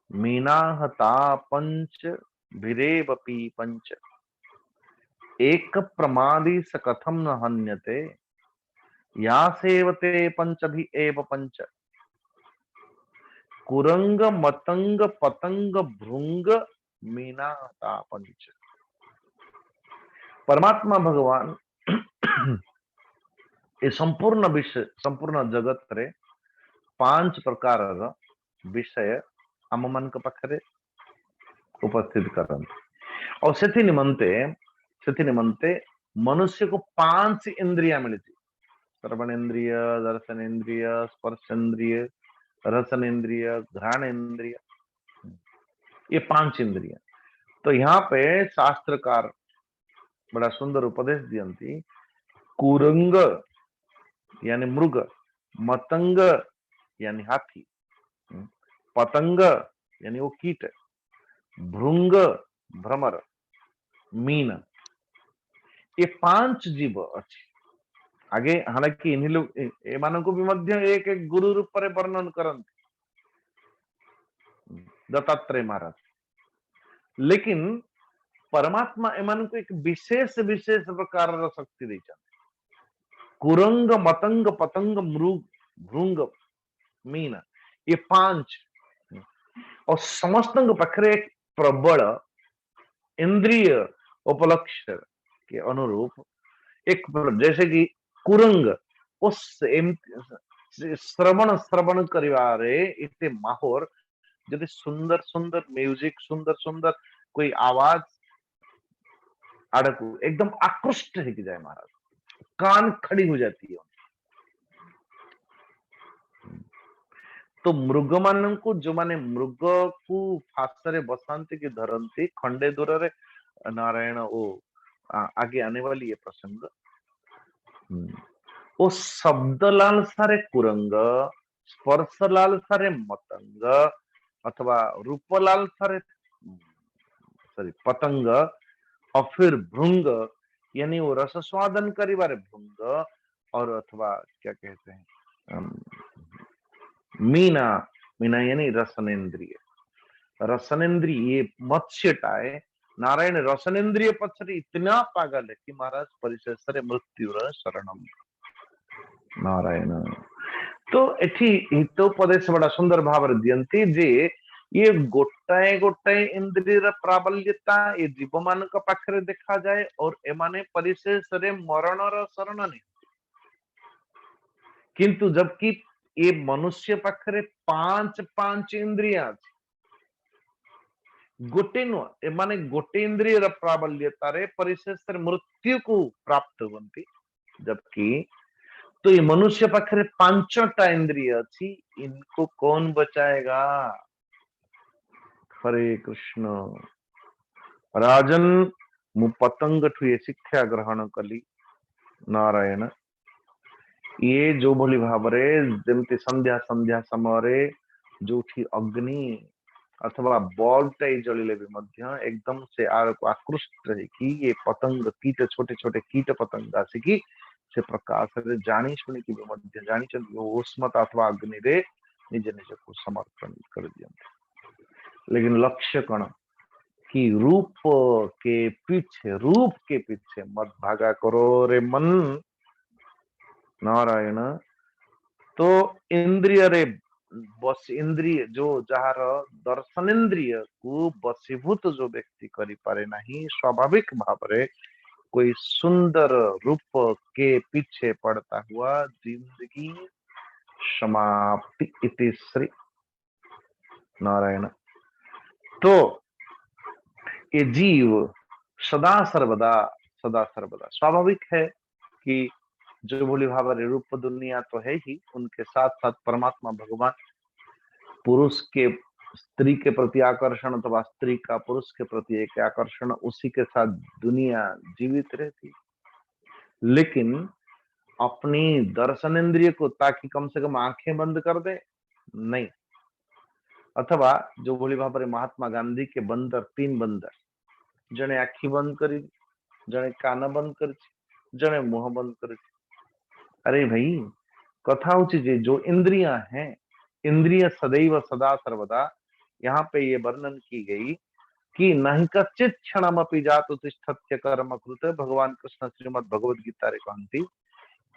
मीनाहता पंच भिरेव पंच एक प्रमादी स कथम न हन्यते या सेवते पंच भी एव पंच। कुरंग मतंग पतंग भृंग मीनाहता पंच, परमात्मा भगवान ये संपूर्ण विषय संपूर्ण जगत रे 5 प्रकार विषय आम मान पाखरे उपस्थित करन, और सेथि निमंते मनुष्य को 5 इंद्रिया मिलती, श्रवणेन्द्रिय, दर्शनेन्द्रिय, स्पर्शेन्द्रिय, रसनेन्द्रिय, घ्राणेन्द्रिय, ये 5 इंद्रिय। तो यहाँ पे शास्त्रकार बड़ा सुंदर उपदेश दियंती, कुरंग यानी मृग, मतंग यानी हाथी, पतंग यानी वो कीट, भृंग भ्रमर, मीन, ये 5 जीव अच्छी। आगे हालांकि इन्हीं लोग एमान को भी मध्य एक एक गुरु रूप पर वर्णन करते दत्तात्रेय महाराज, लेकिन परमात्मा एमान को एक विशेष विशेष प्रकार शक्ति दे, कुरंग मतंग पतंग मृग भृंग मीन, ये 5, और समस्त पाखरे एक प्रबल इंद्रिय उपलक्ष्य के अनुरूप एक, जैसे कि कुरंग उस श्रवण श्रवण करिवारे इते माहौर यदि सुंदर सुंदर म्यूजिक सुंदर सुंदर कोई आवाज आड़कू एकदम आकृष्ट है कि जाए महाराज, कान खड़ी हो जाती है। तो मृग मान को जो माने मृग को फासरे बसांते की धरंती खंडे दूर रे नारायण ओ आगे आने वाली ये प्रसंग, ओ शब्द लालसा रे कुरंग, स्पर्श लालसा रे मतंग, अथवा रूप लालसा रे सॉरी पतंग, और फिर भृंग यानी वो रस स्वादन करिवारे भृंग, और अथवा क्या कहते हैं मीना, मीना यानी रसनेन्द्रिय, रसनेन्द्रिय ये मत्स्यटाए नारायण रसनेन्द्रिय पक्षरे इतना पागल है कि महाराज परिशेषरे मृत्यु शरणम। नारायण, तो एठी हितोपदेश बड़ा सुंदर भाव दियंती जे ये गोटाए गोटाए इंद्रियर प्राबल्यता ये जीव मान पाखरे देखा जाए, और एमाने परिशेषरे मरणर शरण नहीं, किंतु जबकि ये मनुष्य पाखरे 5 इंद्रिया गोटे नुह माने गोटे इंद्रिय प्राबल्यता रे परिशेष मृत्यु को प्राप्त होती, जबकि तो ये मनुष्य पाखरे 5टा इंद्रिय अच्छी, इनको कौन बचाएगा। हरे कृष्ण। राजन मु पतंग ठु ये शिक्षा ग्रहण कली नारायण ये जो भली भावरे जेमती संध्या संध्या समरे जोठी अग्नि अथवा बॉल्टाई जलिले भी मध्य एकदम से आरको आकृष्ट रही कि ये पतंग कीट छोटे छोटे कीट पतंग आसिकी से प्रकाश रे जानी शुणी की भी मध्य जानी चंद उष्मता अथवा अग्नि रे निज निज को समर्पण कर दियंते। लेकिन लक्ष्य कण कि रूप के पीछे मत भागा करो रे मन नारायण। तो इंद्रिय रे बस इंद्रिय जो जार दर्शन इंद्रिय को बसीभूत जो व्यक्ति करि पारे नहीं स्वाभाविक भाव रे कोई सुंदर रूप के पीछे पड़ता हुआ जिंदगी समाप्ति इति श्री नारायण। तो ये जीव सदा सर्वदा स्वाभाविक है कि जो भोली भाव रूप दुनिया तो है ही, उनके साथ साथ परमात्मा भगवान पुरुष के स्त्री के प्रति आकर्षण अथवा स्त्री का पुरुष के प्रति एक आकर्षण, उसी के साथ दुनिया जीवित रहती। लेकिन अपनी दर्शन इंद्रिय को ताकि कम से कम आंखें बंद कर दे नहीं। अथवा जो भोली भाव महात्मा गांधी के बंदर 3 बंदर, जने आखि बंद करी, जने कान बंद कर, जने मुंह बंद कर। अरे भाई कथा होची जो इंद्रियां हैं, इंद्रिय सदैव सदा सर्वदा यहाँ पे ये वर्णन की गई कि नहीं कच्चित क्षणमपि जातु तिष्ठत्य कर्म कृत। भगवान कृष्ण श्रीमद् भगवद गीता रे कहती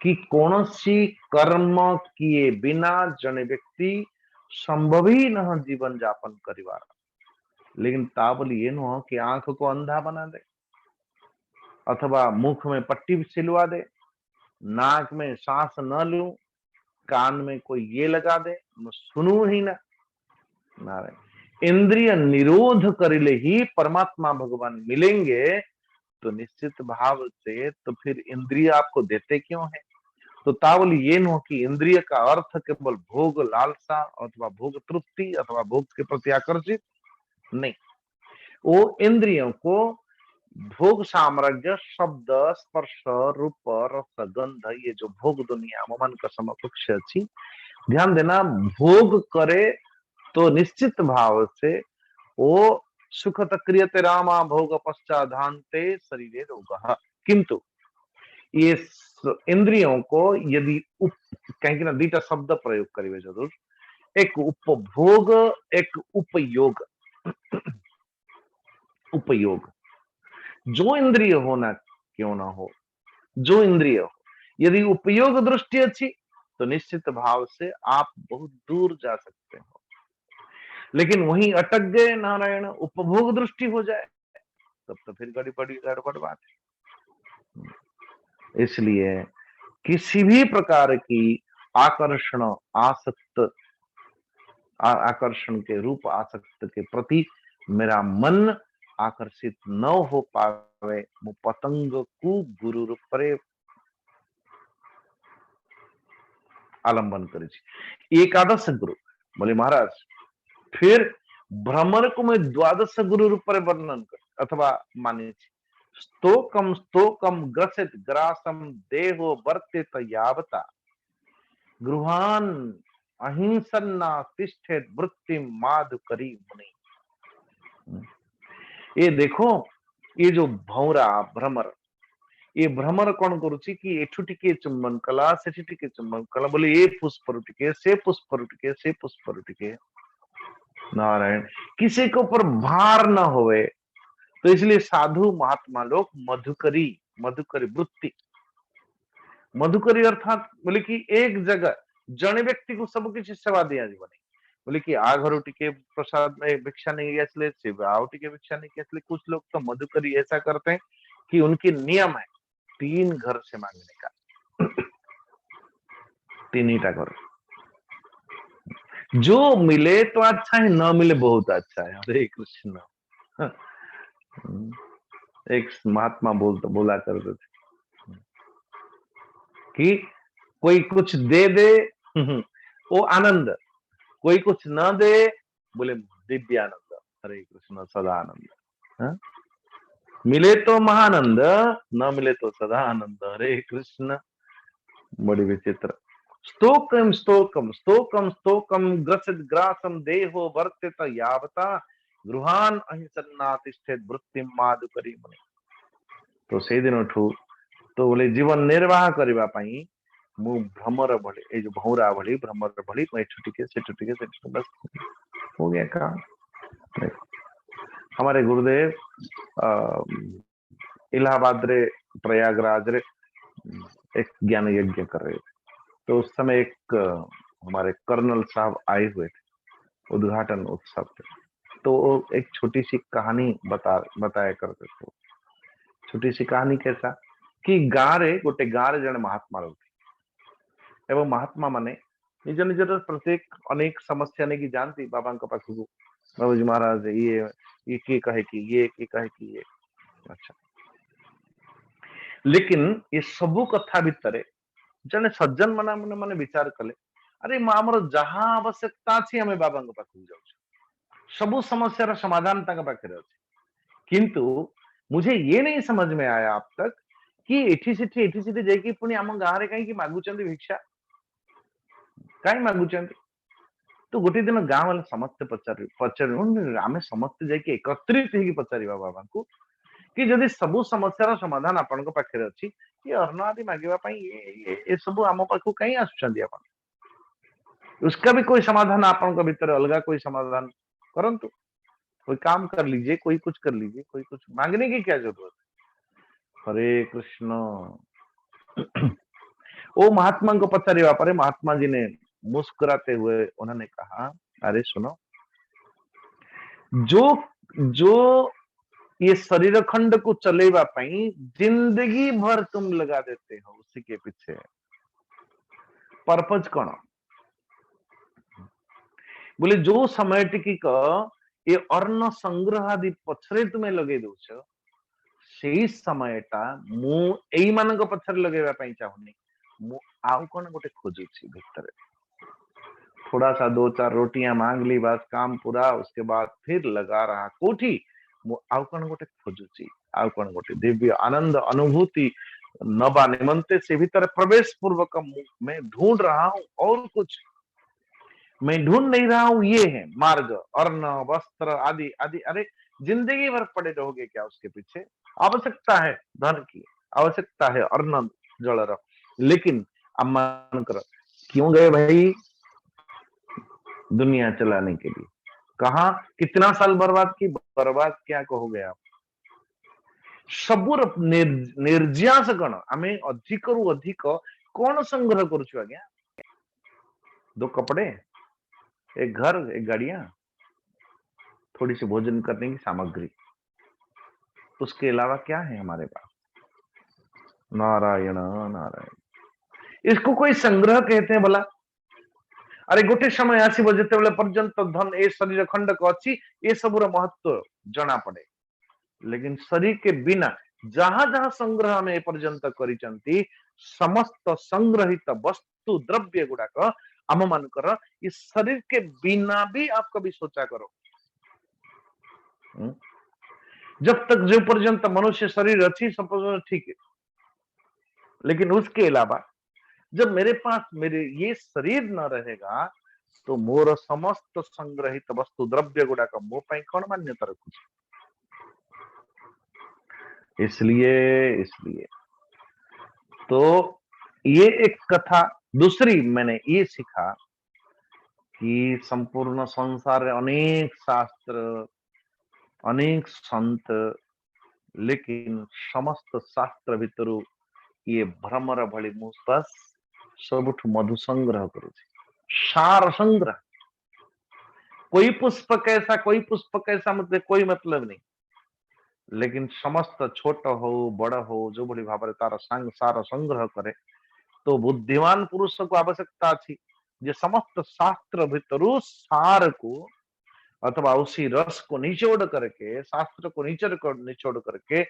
कि कौनसी कर्म किए बिना जने व्यक्ति संभव ही न जीवन जापन करिवार। लेकिन ताबली ये नुह कि आंख को अंधा बना दे, अथवा मुख में पट्टी सिलवा दे, नाक में सांस न लूं, कान में कोई ये लगा दे, सुनू ही ना। नारायण इंद्रिय निरोध करिले ही परमात्मा भगवान मिलेंगे। तो निश्चित भाव से तो फिर इंद्रिय आपको देते क्यों है? तो तावली ये नो कि इंद्रिय का अर्थ केवल भोग लालसा अथवा भोग तृप्ति अथवा भोग के प्रति आकर्षित नहीं। वो इंद्रियों को भोग साम्राज्य शब्द स्पर्श रूप रस गंध, ये जो भोग दुनिया मन का समकक्ष अच्छी ध्यान देना, भोग करे तो निश्चित भाव से वो सुखत क्रियते रामा भोग पश्चाधान्ते शरीरे रोगः। किंतु ये इंद्रियों को यदि कहीं ना दीटा शब्द प्रयोग करिए जरूर, एक उपभोग एक उपयोग। उपयोग जो इंद्रिय होना क्यों ना हो, जो इंद्रिय हो, यदि उपयोग दृष्टि अच्छी तो निश्चित भाव से आप बहुत दूर जा सकते हो। लेकिन वहीं अटक गए नारायण, उपभोग दृष्टि हो जाए तब तो फिर गड़बड़ बात है। इसलिए किसी भी प्रकार की आकर्षण आकर्षण के रूप आसक्त के प्रति मेरा मन आकर्षित न हो पावे, वो पतंग को गुरु रूपरे आलंबन करे। एकादश गुरु बोले महाराज, फिर भ्रमर को मैं द्वादश गुरु रूपरे वर्णन कर अथवा माने स्तोकम स्तोकम ग्रसित ग्रासम देहो वर्तित यावता गृहान अहिंसन्ना तिष्ठेत वृत्ति माधु करी मुनि। ये देखो, ये जो भौरा भ्रमर, ये भ्रमर कौन करुची कि एठू टिके चुंबन कला सेठी टिके चुंबन कला, बोले ये पुष्प टिके से पुष्प टिके से पुष्प टिके। नारायण किसी के ऊपर भार न होवे, तो इसलिए साधु महात्मा लोग मधुकरी वृत्ति, मधुकरी अर्थात बोले कि एक जगह जने व्यक्ति को सब किसी सेवा दिया जीवन, बोले कि आ घर टिके प्रसाद में भिक्षा नहीं गया इसलिए आओ टिके भिक्षा नहीं किया। कुछ लोग तो मधुकरी ऐसा करते हैं कि उनकी नियम है 3 घर से मांगने का, 3 ही घर, जो मिले तो अच्छा है, न मिले बहुत अच्छा है। हरे कृष्ण। एक महात्मा बोला करते थे कि कोई कुछ दे दे वो आनंद, कोई कुछ न दे बोले दिव्यानंद। हरे कृष्ण सदा आनंद। मिले तो महानंद, न मिले तो सदा आनंद। हरे कृष्ण। बड़ी विचित्र। स्तोकम स्तोकम स्तोकम स्तोकम ग्रसित ग्रासम देहो वर्तित यावता गृहान अहिंसन्नातिष्ठेत वृत्तिम मादुकरी मुनि। तो से दिन तो बोले जीवन निर्वाह करबा पई मु भ्रमर भली, ए जो भौरा भली भ्रमर भली मैं छुटिके से छुटिके से छुटिके, बस हो गया काम। हमारे गुरुदेव इलाहाबाद रे प्रयागराज रे एक ज्ञान यज्ञ कर रहे थे। तो उस समय एक हमारे कर्नल साहब आए हुए थे उद्घाटन उत्सव पे। तो एक छोटी सी कहानी बताया करते थे। छोटी सी कहानी कैसा कि गाँव गोटे गाँव जड़े महात्मा रही एवं महात्मा माने निज निजर प्रत्येक अनेक समस्या नहीं जानती बाबा पाखक बाबूजी महाराज ये किए कहे कि ये किए कहे कि ये। अच्छा, लेकिन ये सबू कथा भितर जने सज्जन मना मन माने विचार कले अरे आमर जहां आवश्यकता अछि हमें बाबा पाखक जाऊ, सबू समस्या समाधान तक पाखे अच्छे। किंतु मुझे ये नहीं समझ में आया अब तक कि एठी सेठी जाइए पुणी आम गाँव कहीं मागुचंती भिक्षा कहीं मागुचंती। तो गोटे दिन गाँव वाले समस्ते पचार आम समस्ते जाइए एकत्रित होगी पचार बाबा को कि जदि सबू समस्या समाधान आपण पाखे अच्छी ये अन्न आदि मांगे ये सब आम पाखु कहीं आसुचंती आप, उसका भी कोई समाधान आपण भीतर अलग कोई समाधान करंतु, कोई काम कर लीजिए, कोई कुछ कर लीजिए, कोई कुछ मांगने की क्या जरूरत है। हरे कृष्ण। वो महात्मा को पचारिबा पर महात्मा जी ने मुस्कुराते हुए उन्होंने कहा अरे सुनो, जो जो ये शरीर खंड को चलेवा पाई जिंदगी भर तुम लगा देते हो उसी के पीछे पर्पज कौन? बोले जो समय टिकी ये अन्न संग्रह आदि पछरे तुम्हें लगे दौच से समयटा मु एई मानक पछरे लगेवा पई चाहुनी, मु आउ कौन गोटे खोजुछि भीतर, थोड़ा सा दो चार रोटियां मांग ली बस काम पूरा, उसके बाद फिर लगा रहा कोठी मु आउ कौन गोटे खोजुछि, आउ कौन गोटे दिव्य आनंद अनुभूति नबा निमंते से भीतर प्रवेश पूर्वक मैं ढूंढ रहा हूं और कुछ मैं ढूंढ नहीं रहा हूं, ये है मार्ग अन्न वस्त्र आदि आदि। अरे जिंदगी भर पड़े रहोगे क्या उसके पीछे? आवश्यकता है धन की, आवश्यकता है अन्न जल, लेकिन अम्मान कर क्यों गए भाई दुनिया चलाने के लिए? कहा कितना साल बर्बाद की, बर्बाद क्या कहोगे आप? सबूर निर्ज्यास गण आम अधिक रु अधिक कौन संग्रह करुछु आज्ञा? दो कपड़े, एक घर, एक गाड़ियां, थोड़ी सी भोजन करने की सामग्री, उसके अलावा क्या है हमारे पास? नारायण नारायण। इसको कोई संग्रह कहते हैं भला? अरे गोटे समय आसब जिते पर्यंत धन ए शरीर खंड को अच्छी ये सबूर महत्व जना पड़े, लेकिन शरीर के बिना जहां जहां संग्रह में पर्यंत करिचंती समस्त संग्रहित वस्तु द्रव्य गुड़ाक आम मानकर इस शरीर के बिना भी आप कभी सोचा करो। जब तक जो पर्यंत मनुष्य शरीर अच्छी सब ठीक है, लेकिन उसके अलावा जब मेरे पास मेरे ये शरीर न रहेगा तो मोर समस्त संग्रहित वस्तु द्रव्य गुड़ाक मो पाई कौन मान्यता रखुछ? इसलिए तो ये एक कथा। दूसरी मैंने ये सीखा कि संपूर्ण संसार अनेक शास्त्र अनेक संत, लेकिन समस्त शास्त्र भितर ये भ्रमर भली मु बस सबुठ मधु संग्रह करुछि, सार संग्रह। कोई पुष्प कैसा मतलब कोई मतलब नहीं, लेकिन समस्त छोट हो बड़ हो जो भली भाव तार सार संग्रह करे तो बुद्धिमान पुरुष को आवश्यकता अच्छी जे समस्त शास्त्र भितरु सार को अथवा उसी रस को निचोड़ करके, शास्त्र को निचोड़ करके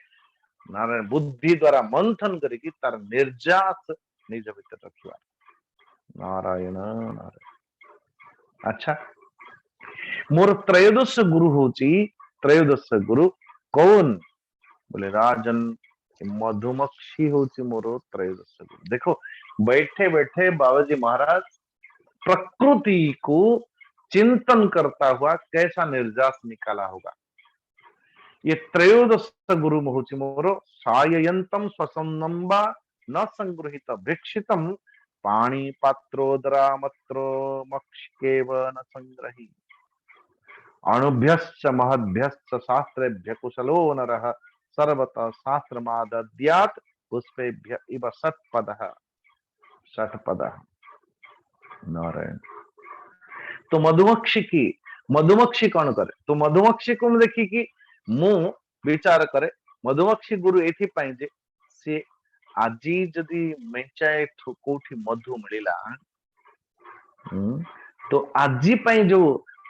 नारायण बुद्धि द्वारा मंथन करके तार निर्जात निज भीतर रखिवा। नारायण नारायण। अच्छा, मोर त्रयोदश गुरु होची, त्रयोदश गुरु कौन? बोले राजन मधुमक्षी होची मोर त्रयोदश गुरु। देखो बैठे बैठे बाबाजी महाराज प्रकृति को चिंतन करता हुआ कैसा निर्जास निकाला होगा। ये त्रयोदश गुरु होची मोर साययंतम स्वसंबा न संगृहित भिक्षितम पाणी पात्रोदरा मत्रो मक्षकेव न संग्रही अणुभ्यश्च महद्भ्यश्च शास्त्रेभ्य कुशलो नरः सर्वतः शास्त्रमादद्यात् पुष्पेभ्य इव षट्पदः षट्पदः। नारायण। तो मधुमक्षी कौन करे? तो मधुमक्षी को देखी कि मु विचार करे मधुमक्षी गुरु एथि पाई जे से आजी जदि मेंचाए कोठी मधु मिलिला तो आजी पाई जो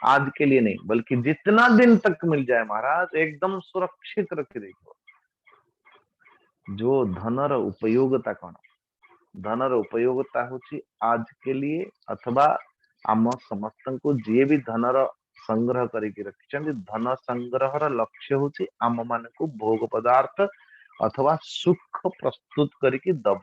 आज के लिए नहीं बल्कि जितना दिन तक मिल जाए महाराज एकदम सुरक्षित रखी देखो। जो धनर उपयोगिता कौन? धनर उपयोगिता होची आज के लिए अथवा आम समस्त को जी भी धनर संग्रह करके रखिछन। धन संग्रहर लक्ष्य होची आम मान को भोग पदार्थ अथवा सुख प्रस्तुत करके दब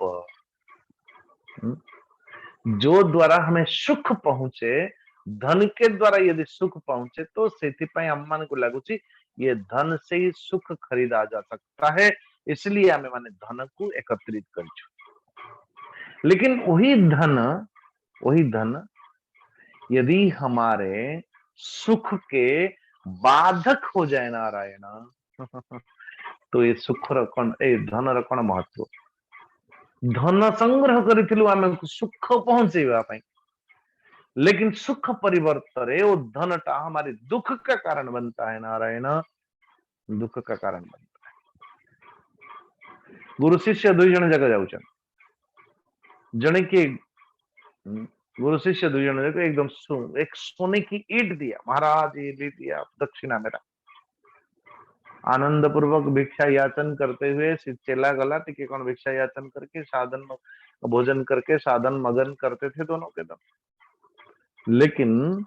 जो द्वारा हमें सुख पहुंचे। धन के द्वारा यदि सुख पहुंचे तो सेथिपाई हम मान को लगुची ये धन से ही सुख खरीदा जा सकता है, इसलिए हमें माने धन को एकत्रित कर। लेकिन वही धन यदि हमारे सुख के बाधक हो जाए नारायण तो ये सुख रकण ए धन रकण महत्व। धन संग्रह करिथिलु आमे सुख पहुंचेबा पाई, लेकिन सुख परिवर्तन वो धनटा हमारे दुख का कारण बनता है नारायण, दुख का कारण बनता है। गुरु शिष्य दुई जन जगह जाऊचन, जने के गुरु शिष्य दुई जन जगह एकदम एक सोने की ईट दिया, महाराज ये दे दिया दक्षिणा मेरा। आनंद पूर्वक भिक्षा याचन करते हुए चेला गला टिके कौन भिक्षा याचन करके साधन भोजन करके साधन मगन करते थे दोनों के दोनों। लेकिन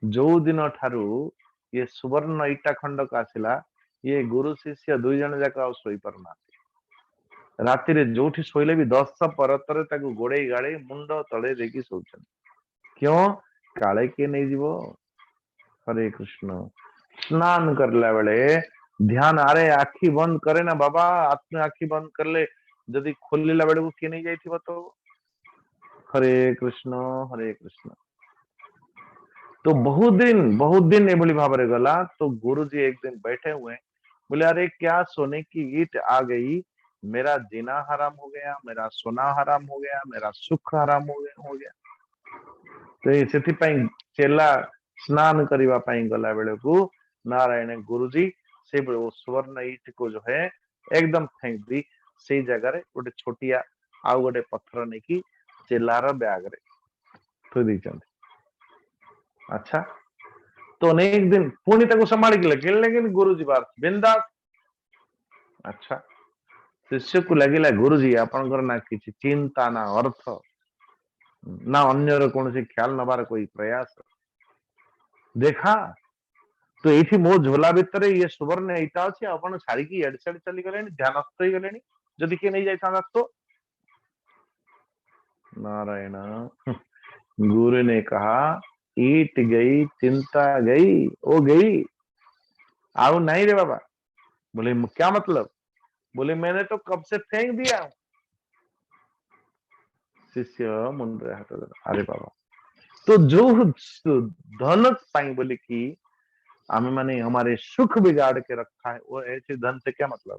जो दिन ठारू ये सुवर्ण ईटा खंड का आसिला ये गुरु शिष्य दुई जन जाक आ सोई पारना। राति रे जोठी सोइले भी 10 परतरे ताकू गोड़े गाड़े मुंड तले देकी सोचन। क्यों? काले के नहीं जीवो। हरे कृष्ण। स्नान करला बेले ध्यान आरे आखी बंद करे ना बाबा, आत्म आखी बंद कर ले जदि खोलिला बेले किए नहीं जाइथिबो तो। हरे कृष्ण हरे कृष्ण। तो बहुत दिन एभली भाव रे गला तो गुरुजी एक दिन बैठे हुए बोले अरे क्या सोने की ईट आ गई, मेरा जीना हराम हो गया, मेरा सोना हराम हो गया, मेरा सुख हराम हो गया। तो ये चेला स्नान करवा गला बेले को नारायण गुरुजी से वो सुवर्ण ईट को जो है एकदम फेंक दी से जगह गोटे छोटिया आउ गोटे पत्थर नहीं कि चेलार बैग रे थोई दी। अच्छा तो अनेक दिन पुणी तक संभाल के लगे, लेकिन गुरुजी बार बिंदास। अच्छा शिष्य को लगिला गुरुजी आपनकर ना किसी चिंता ना अर्थ ना अन्यर कौन सी ख्याल नबार कोई प्रयास देखा तो ये मो झोला भितर ये सुवर्ण ईटा अच्छे आपण छाड़ी की एड सेड चली गले ध्यानस्थ हो गले जदि किए नहीं जाता तो। नारायण। गुरु ने कहा ईट गई चिंता गई वो गई आओ नहीं रे बाबा। बोले क्या मतलब? बोले मैंने तो कब से फेंक दिया। शिष्य मुंडे हाथ अरे बाबा तो जो धन पाई बोले कि हमें माने हमारे सुख बिगाड़ के रखा है वो ऐसे धन से क्या मतलब?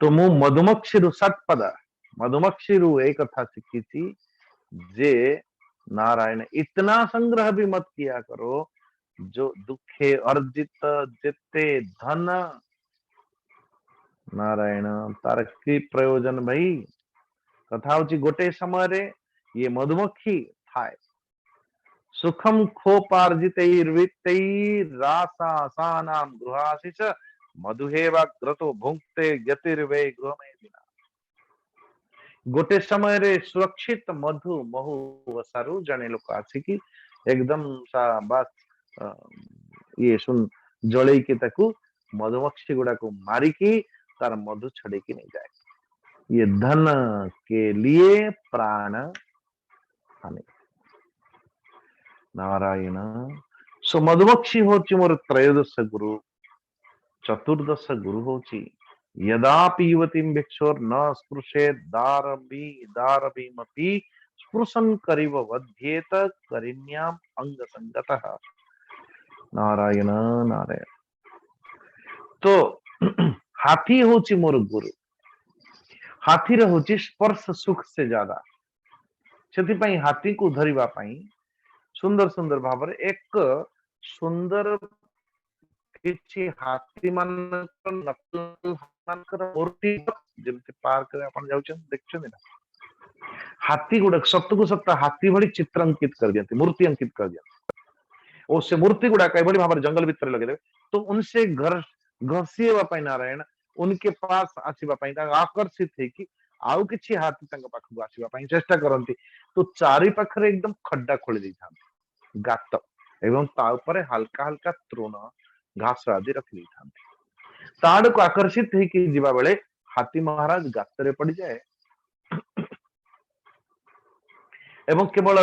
तो मु मधुमक्षी षटपद मधुमक्षी एक कथा सीखी थी जे नारायण इतना संग्रह भी मत किया करो जो दुखे अर्जित जिते धन नारायण तार की प्रयोजन भाई कथा हूँ गोटे समय रे ये मधुमक्खी थाए सुखम खोपार्जित रासासानाम गृहासिच मधुहेवाग्रतो भुंक्ते गतिर्वे गृहमे बिना। गोटे समय रे सुरक्षित मधु महु वसारु जने लोक आसिकी एकदम सा बात ये सुन जड़े के ताकू मधुमक्षी गुड़ा को मारिकी तार मधु छड़ेकी नहीं जाए। ये धन के लिए प्राण हानि। नारायण। सो मधुमक्षी होची मोर त्रयोदश गुरु। चतुर्दश गुरु होची यदा पीवतीं भिक्षुर न स्पृशे दारवीमपि स्पृशन करिव वध्येत करिण्याम अंग संगतः। नारायण नारायण। तो हाथी होची मोर गुरु। हाथी रे होची स्पर्श सुख से ज्यादा। सेति पई हाथी को धरिबा पई सुंदर सुंदर भाव रे एक सुंदर किछि हाथी मानकर नकल मानकर मूर्ति जेमति पार्क रे आपण जाउछन देखछन ना हाथी गुडा सत्य को सत्य हाथी भली चित्र अंकित कर दियंती मूर्ति अंकित कर दियंती और से मूर्ति गुडा कई बड़ी भाव जंगल भीतर लगे देवे तो उनसे घर घसीवा पई नारायण उनके पास आसीबा पई आकर्षित है कि आउ किछि हाथी तंग पाखु आसीबा पई चेष्टा करंती तो चारि पाखरे एकदम खड्डा खोली दैथांती गात एवं ता ऊपर हल्का हल्का तृण घास आदि रखी दैथांती ताड़ को आकर्षित है कि जीवा बेले हाथी महाराज गातरे पड़ जाए एवं केवल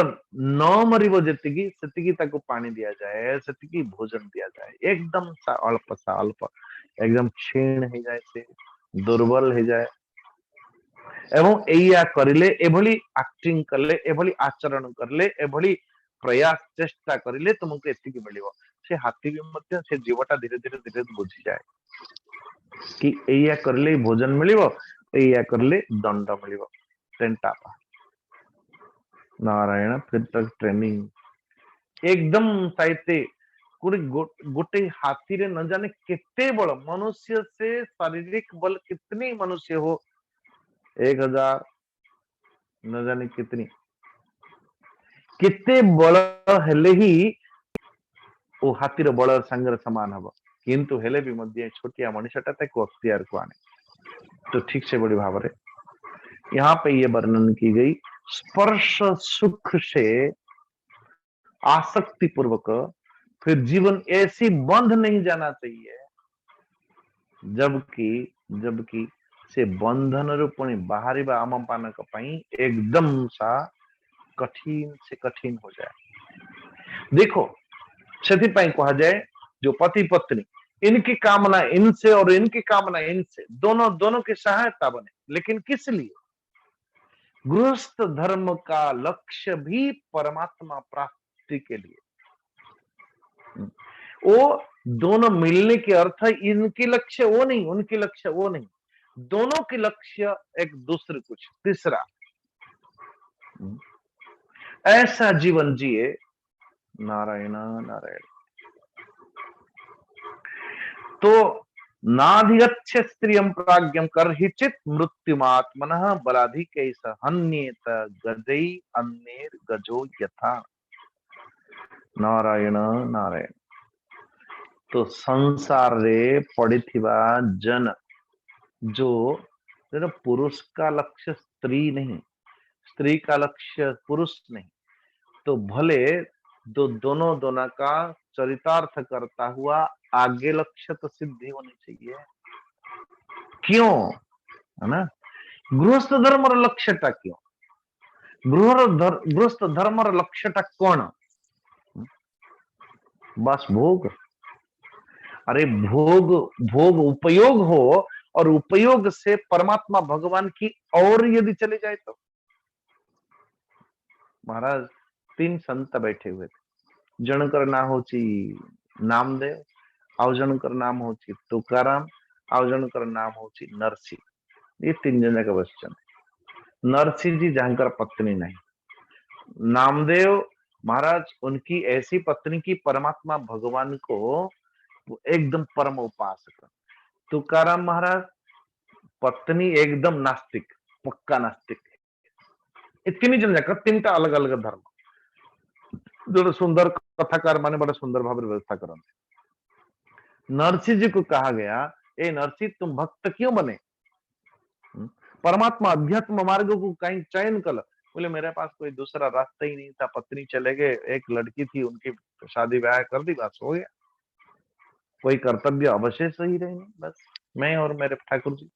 न मरिबो जेतिकी सेतिकी ताको पानी दिया जाए सेतिकी भोजन दिया जाए एकदम सा अल्प एकदम क्षीण हो जाए से दुर्बल हो जाए एवं एया करिले एभली एक्टिंग करले एभली आचरण करले एभली प्रयास चेष्टा करिले तुमको एतिकी मिलिबो से हाथी भी मध्य से जीवटा धीरे धीरे बुझी जाए कि एया करले भोजन मिलिबो एया करले दंड मिलिबो तेंटा पा नारायण फिर तक ट्रेनिंग एकदम साहित्य गोटे हाथी रे न जाने कितने बल मनुष्य से शारीरिक बल कितनी मनुष्य हो 1000 न जाने कितनी कितने बल हेले ही वो हाथी रो बल संगर समान हबो किंतु हेले भी मध्य छोटिया मनुष्यटा ताको अख्तियार को आने तो ठीक से बड़ी भाव रे यहाँ पे ये वर्णन की गई स्पर्श सुख से आसक्ति पूर्वक फिर जीवन ऐसी बंध नहीं जाना चाहिए जबकि से बंधन रूपणी बाहरी आम पान एकदम सा कठिन से कठिन हो जाए। देखो सेथिपाई कहा जाए जो पति पत्नी इनकी कामना इनसे और इनकी कामना इनसे दोनों की सहायता बने लेकिन किस लिए गृहस्थ धर्म का लक्ष्य भी परमात्मा प्राप्ति के लिए वो दोनों मिलने के अर्थ इनके लक्ष्य वो नहीं उनके लक्ष्य वो नहीं दोनों के लक्ष्य एक दूसरे कुछ तीसरा ऐसा जीवन जिए नारायण नारायण। तो नाधिगच्छ स्त्रियं प्राज्ञं कर्हिचित मृत्युमात्मनः बलाधिकैष हन्येत गजै अन्येर गजो यथा। नारायण नारायण। तो संसार रे पड़िथिबा जन जो पुरुष का लक्ष्य स्त्री नहीं स्त्री का लक्ष्य पुरुष नहीं तो भले दोनों का चरितार्थ करता हुआ आगे लक्ष्य तो सिद्धि होनी चाहिए क्यों है ना गृहस्थ धर्म लक्ष्यटा क्यों गृहस्थ धर्म लक्ष्यटा कौन बस भोग अरे भोग उपयोग हो और उपयोग से परमात्मा भगवान की और यदि चले जाए तो महाराज 3 संत बैठे हुए थे जनकर ना होची नामदेव आउ जनकर नाम होची तुकाराम आउ जनकर नाम होची नरसी ये 3 जन का बसचन नरसी जी जहांकर पत्नी नहीं नामदेव महाराज उनकी ऐसी पत्नी की परमात्मा भगवान को एकदम परम उपासक तुकाराम महाराज पत्नी एकदम नास्तिक पक्का नास्तिक इतनी जन जाकर 3टा अलग अलग धर्म जो सुंदर कथाकार माने बड़ा सुंदर भाव व्यवस्था करते नरसी जी को कहा गया ए नरसी तुम भक्त क्यों बने परमात्मा अध्यात्म मार्ग को कहीं चयन कर बोले मेरे पास कोई दूसरा रास्ता ही नहीं था पत्नी चले गए एक लड़की थी उनकी शादी ब्याह कर दी बस हो गया कोई कर्तव्य अवशेष ही रहे नहीं, बस मैं और मेरे ठाकुर जी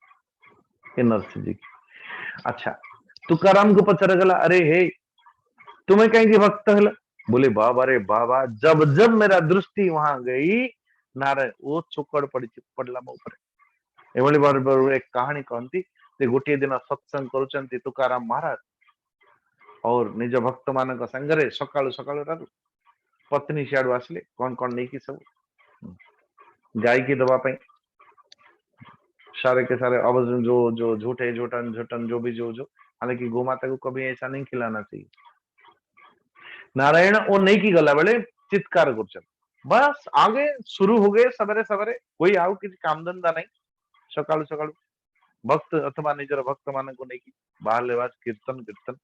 के नरसिंह जी। अच्छा, तुकाराम को पचर गला, अरे हे तुम्हें कहीं भक्त है? बोले बाबा रे बाबा, जब जब मेरा दृष्टि वहां गई नारायण वो चोकड़ पड़ला मो ऊपर। एभली बार एक कहानी कहती, गोटे दिन सत्संग करुचंती तुकाराम महाराज और निज भक्त मान संगरे सकाळु सकाळु पत्नी सियाड़ू आसिले कौन कौन नहीं कि सब गाय की दवा पाई सारे के सारे अब जो जो झूठे झूठन झूठन जो भी जो हालांकि गौ माता को कभी ऐसा नहीं खिलाना चाहिए। नारायण वो नहीं की गला बेले चित्कार कर बस आगे शुरू हो गए सवेरे सवेरे कोई आउ किसी काम धंधा नहीं सकाळु सकाळु भक्त अथवा निजर भक्त मान को नहीं की बाहर लेवा कीर्तन कीर्तन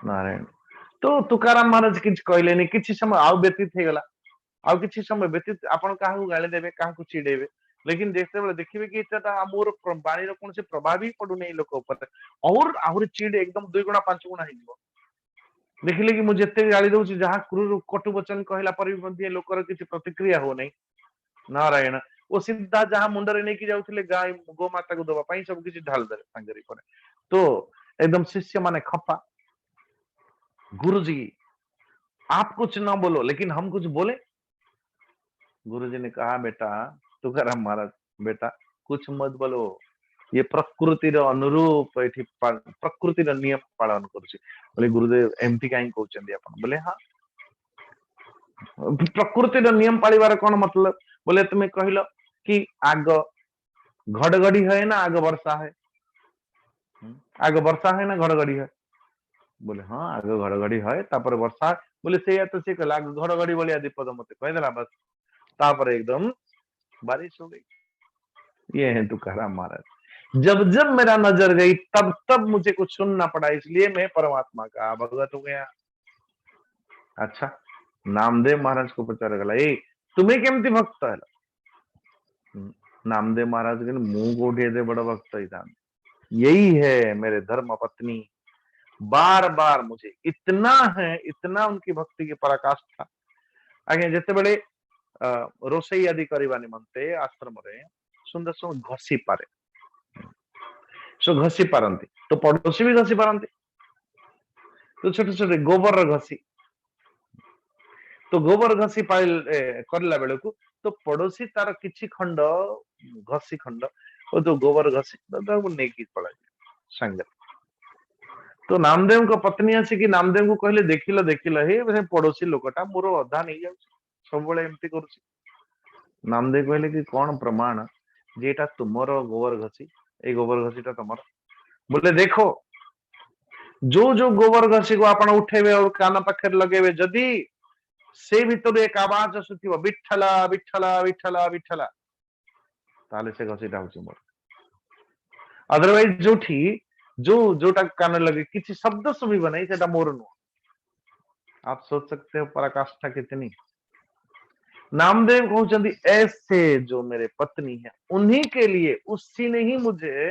नारायण। तो तुकाराम महाराज किछ कहले नहीं, किछि समय आउ व्यतीत हे गला आउ किछि समय व्यतीत आपण काहू गाली देबे काहू चिड़ेबे, लेकिन देखते बेले देखिबे कि एटा मोर बाणी रो कोनसे प्रभाव ही पडु नहीं लोक ऊपर और आहुरी चिड़ एकदम 2 गुणा 5 गुणा हे जीवो। देखिले कि मु जत्ते गाली दउची जहा क्रूर कटु वचन कहला पर भी मध्ये लोकर किछि प्रतिक्रिया हो नहीं। नारायण ओ सिद्धा जहा मुंडरे नहीं कि जाउथिले गाय गो माता को दबा पई सब किछि ढाल दे संगरी पर तो एकदम शिष्य माने खपा। गुरुजी आप कुछ ना बोलो लेकिन हम कुछ बोले। गुरुजी ने कहा बेटा तुकाराम महाराज बेटा कुछ मत बोलो, ये प्रकृतिर अनुरूप एठी प्रकृतिर नियम पालन करूची। बोले गुरुदेव एमती काई कहउचंदी आपण? बोले हां प्रकृतिर नियम पालिबार कोन मतलब? बोले तुम्हें कहलो कि आग घड़घड़ी है ना आग वर्षा है? आग वर्षा है ना घड़घड़ी है? बोले हाँ आग घड़घड़ी है तापर वर्षा है। बोले से तो से कहला आग घड़घड़ी बोलिया दीपद मते कह देला बस तापर एकदम बारिश हो गई। ये है तुकाराम महाराज। जब जब मेरा नजर गई तब तब मुझे कुछ सुनना पड़ा, इसलिए मैं परमात्मा का भगवत हो गया। अच्छा, नामदेव महाराज को पचार गला ए तुम्हें केमती भक्त है? नामदेव महाराज के मुंह कोठी एते बड़ भक्त था। यही है मेरे धर्म पत्नी, बार बार मुझे इतना उनकी भक्ति की पराकाष्ठा। आगे जिते बड़े रोसई आदि करवा निमंते आश्रम रे सुंदर सुंदर घसी पारे सो घसी पारंती तो पड़ोसी भी घसी पारंती तो छोटे छोटे गोबर घसी तो गोबर घसी करला बेले को तो पड़ोसी तार किछि खंड घसी खंड और तो गोबर घसी तो नहीं की पड़ा संग। तो नामदेव को पत्नी आसी कि नामदेव को कहले देखिल हे पड़ोसी लोकटा मोर अधा नहीं जाउ सब बळे एम्ति करूची। नामदेव कहले कि कौन प्रमाण जेटा तुमर गोबर घसी ए गोबर घसीटा तुमर? बोले देखो जो जो गोबर घसी को आपण उठेबे और कान पाखे लगेबे जदी से भीतर एक आवाज आसुथिबो विठ्ठला विठ्ठला विठ्ठला विठ्ठला ताले से घसीटा होची मोर। अदरवाइज जोठी जो जोटा कान लगे किसी शब्द सुनिबो नहीं सेटा मोर नु। आप सोच सकते हो पराकाष्ठा कितनी। नामदेव कहते ऐसे जो मेरे पत्नी है उन्हीं के लिए उसी ने ही मुझे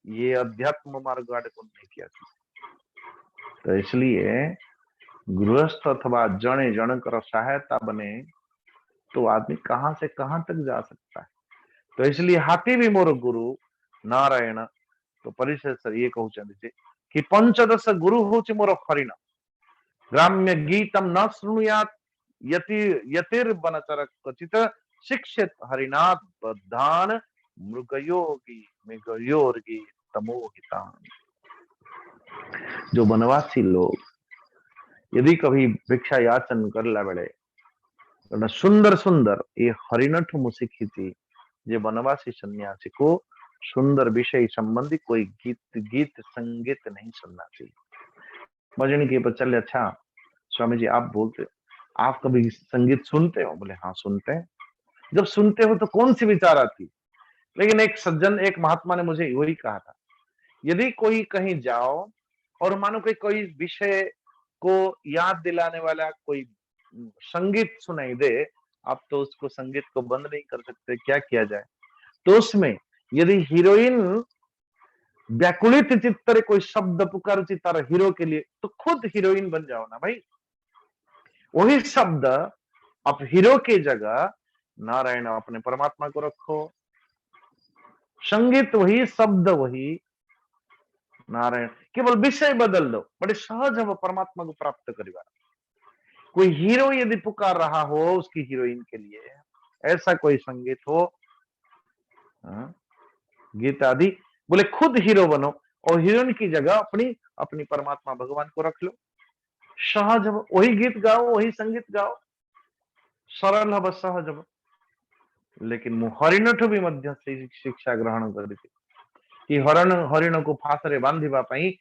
ये अध्यात्म मार्ग को नहीं किया था। तो इसलिए गृहस्थ अथवा जने जनकर सहायता बने तो आदमी कहां से कहां तक जा सकता है। तो इसलिए हाथी भी मोर गुरु नारायण। तो परिशेष ये कहते कि पंचदश गुरु होची मोर हरिण ग्राम्य गीतम न शृणुयात यतिर्वनचर क्वचित शिक्षित हरिनाथ बद्धान मृगयोगी मृगयोर्गी तमोहितान। जो वनवासी लोग यदि कभी भिक्षा याचन करला बेले सुंदर सुंदर ये हरिणठ मुसिखी थी जे वनवासी सन्यासी को सुंदर विषय संबंधी कोई गीत संगीत नहीं सुनना चाहिए। भजन के पर चले अच्छा स्वामी जी आप बोलते आप कभी संगीत सुनते हो? बोले हाँ सुनते हैं। जब सुनते हो तो कौन सी विचार आती? लेकिन एक सज्जन एक महात्मा ने मुझे वही कहा था यदि कोई कहीं जाओ और मानो कि कोई विषय को याद दिलाने वाला कोई संगीत सुनाई दे आप तो उसको संगीत को बंद नहीं कर सकते, क्या किया जाए? तो उसमें यदि हीरोइन व्याकुलित चित्तरे कोई शब्द पुकारुची तार हीरो के लिए तो खुद हीरोइन बन जाओ ना भाई। वही शब्द आप हीरो की जगह नारायण अपने परमात्मा को रखो, संगीत वही, शब्द वही, नारायण केवल विषय बदल दो, बड़े सहज हम परमात्मा को प्राप्त करिबा। कोई हीरो यदि पुकार रहा हो उसकी हीरोइन के लिए, ऐसा कोई संगीत हो, हाँ, गीत आदि, बोले खुद हीरो बनो और हीरोइन की जगह अपनी अपनी परमात्मा भगवान को रख लो, सहज हब, वही गीत गाओ, वही संगीत गाओ, सरल हब, सहज हब। लेकिन मु हरिणठु भी मध्य से शिक्षा ग्रहण करिछि कि हरिण को फासरे बांधिबा पई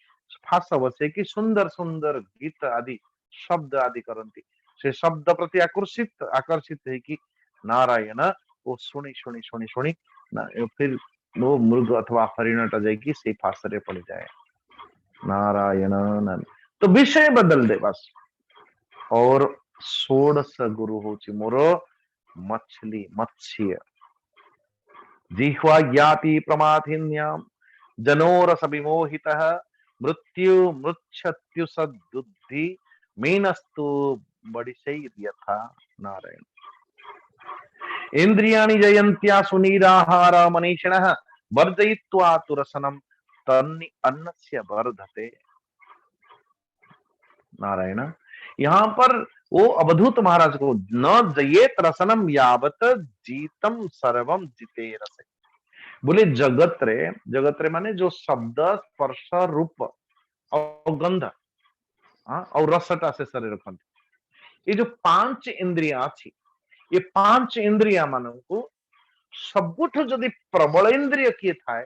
फास बसे कि सुंदर सुंदर गीत आदि शब्द आदि करंती, से शब्द प्रति आकर्षित है कि नारायण वो शुणी शुणी शुणी शुणी फिर वो मृग अथवा हरिणटा जाइकी से फासरे पड़ जाए। नारायण नारायण, तो विषय बदल दे बस। और षोडश गुरु होची मोर मछली मत्स्य, जिह्वा ज्ञाति प्रमाथिन्याम जनोरस विमोहितः मृत्यु मृच्छत्यु सद्बुद्धि मीनस्तु बडिशैर्यथा। नारायण इंद्रियाणि जयन्त्या सुनीराहार मनीषिणः वर्जयित्वा तु रसनं तन्नि अन्नस्य वर्धते। नारायण यहाँ पर वो अवधूत महाराज को न जयेत रसनम यावत जीतम सर्वम जिते रसे, बोले जगत रे माने जो शब्द स्पर्श रूप और गंध, हाँ, और रसटा से शरीर रखते, ये जो पांच इंद्रिया अच्छी, ये पांच इंद्रिया मानू सबुठ जदि प्रबल इंद्रिय किए थाए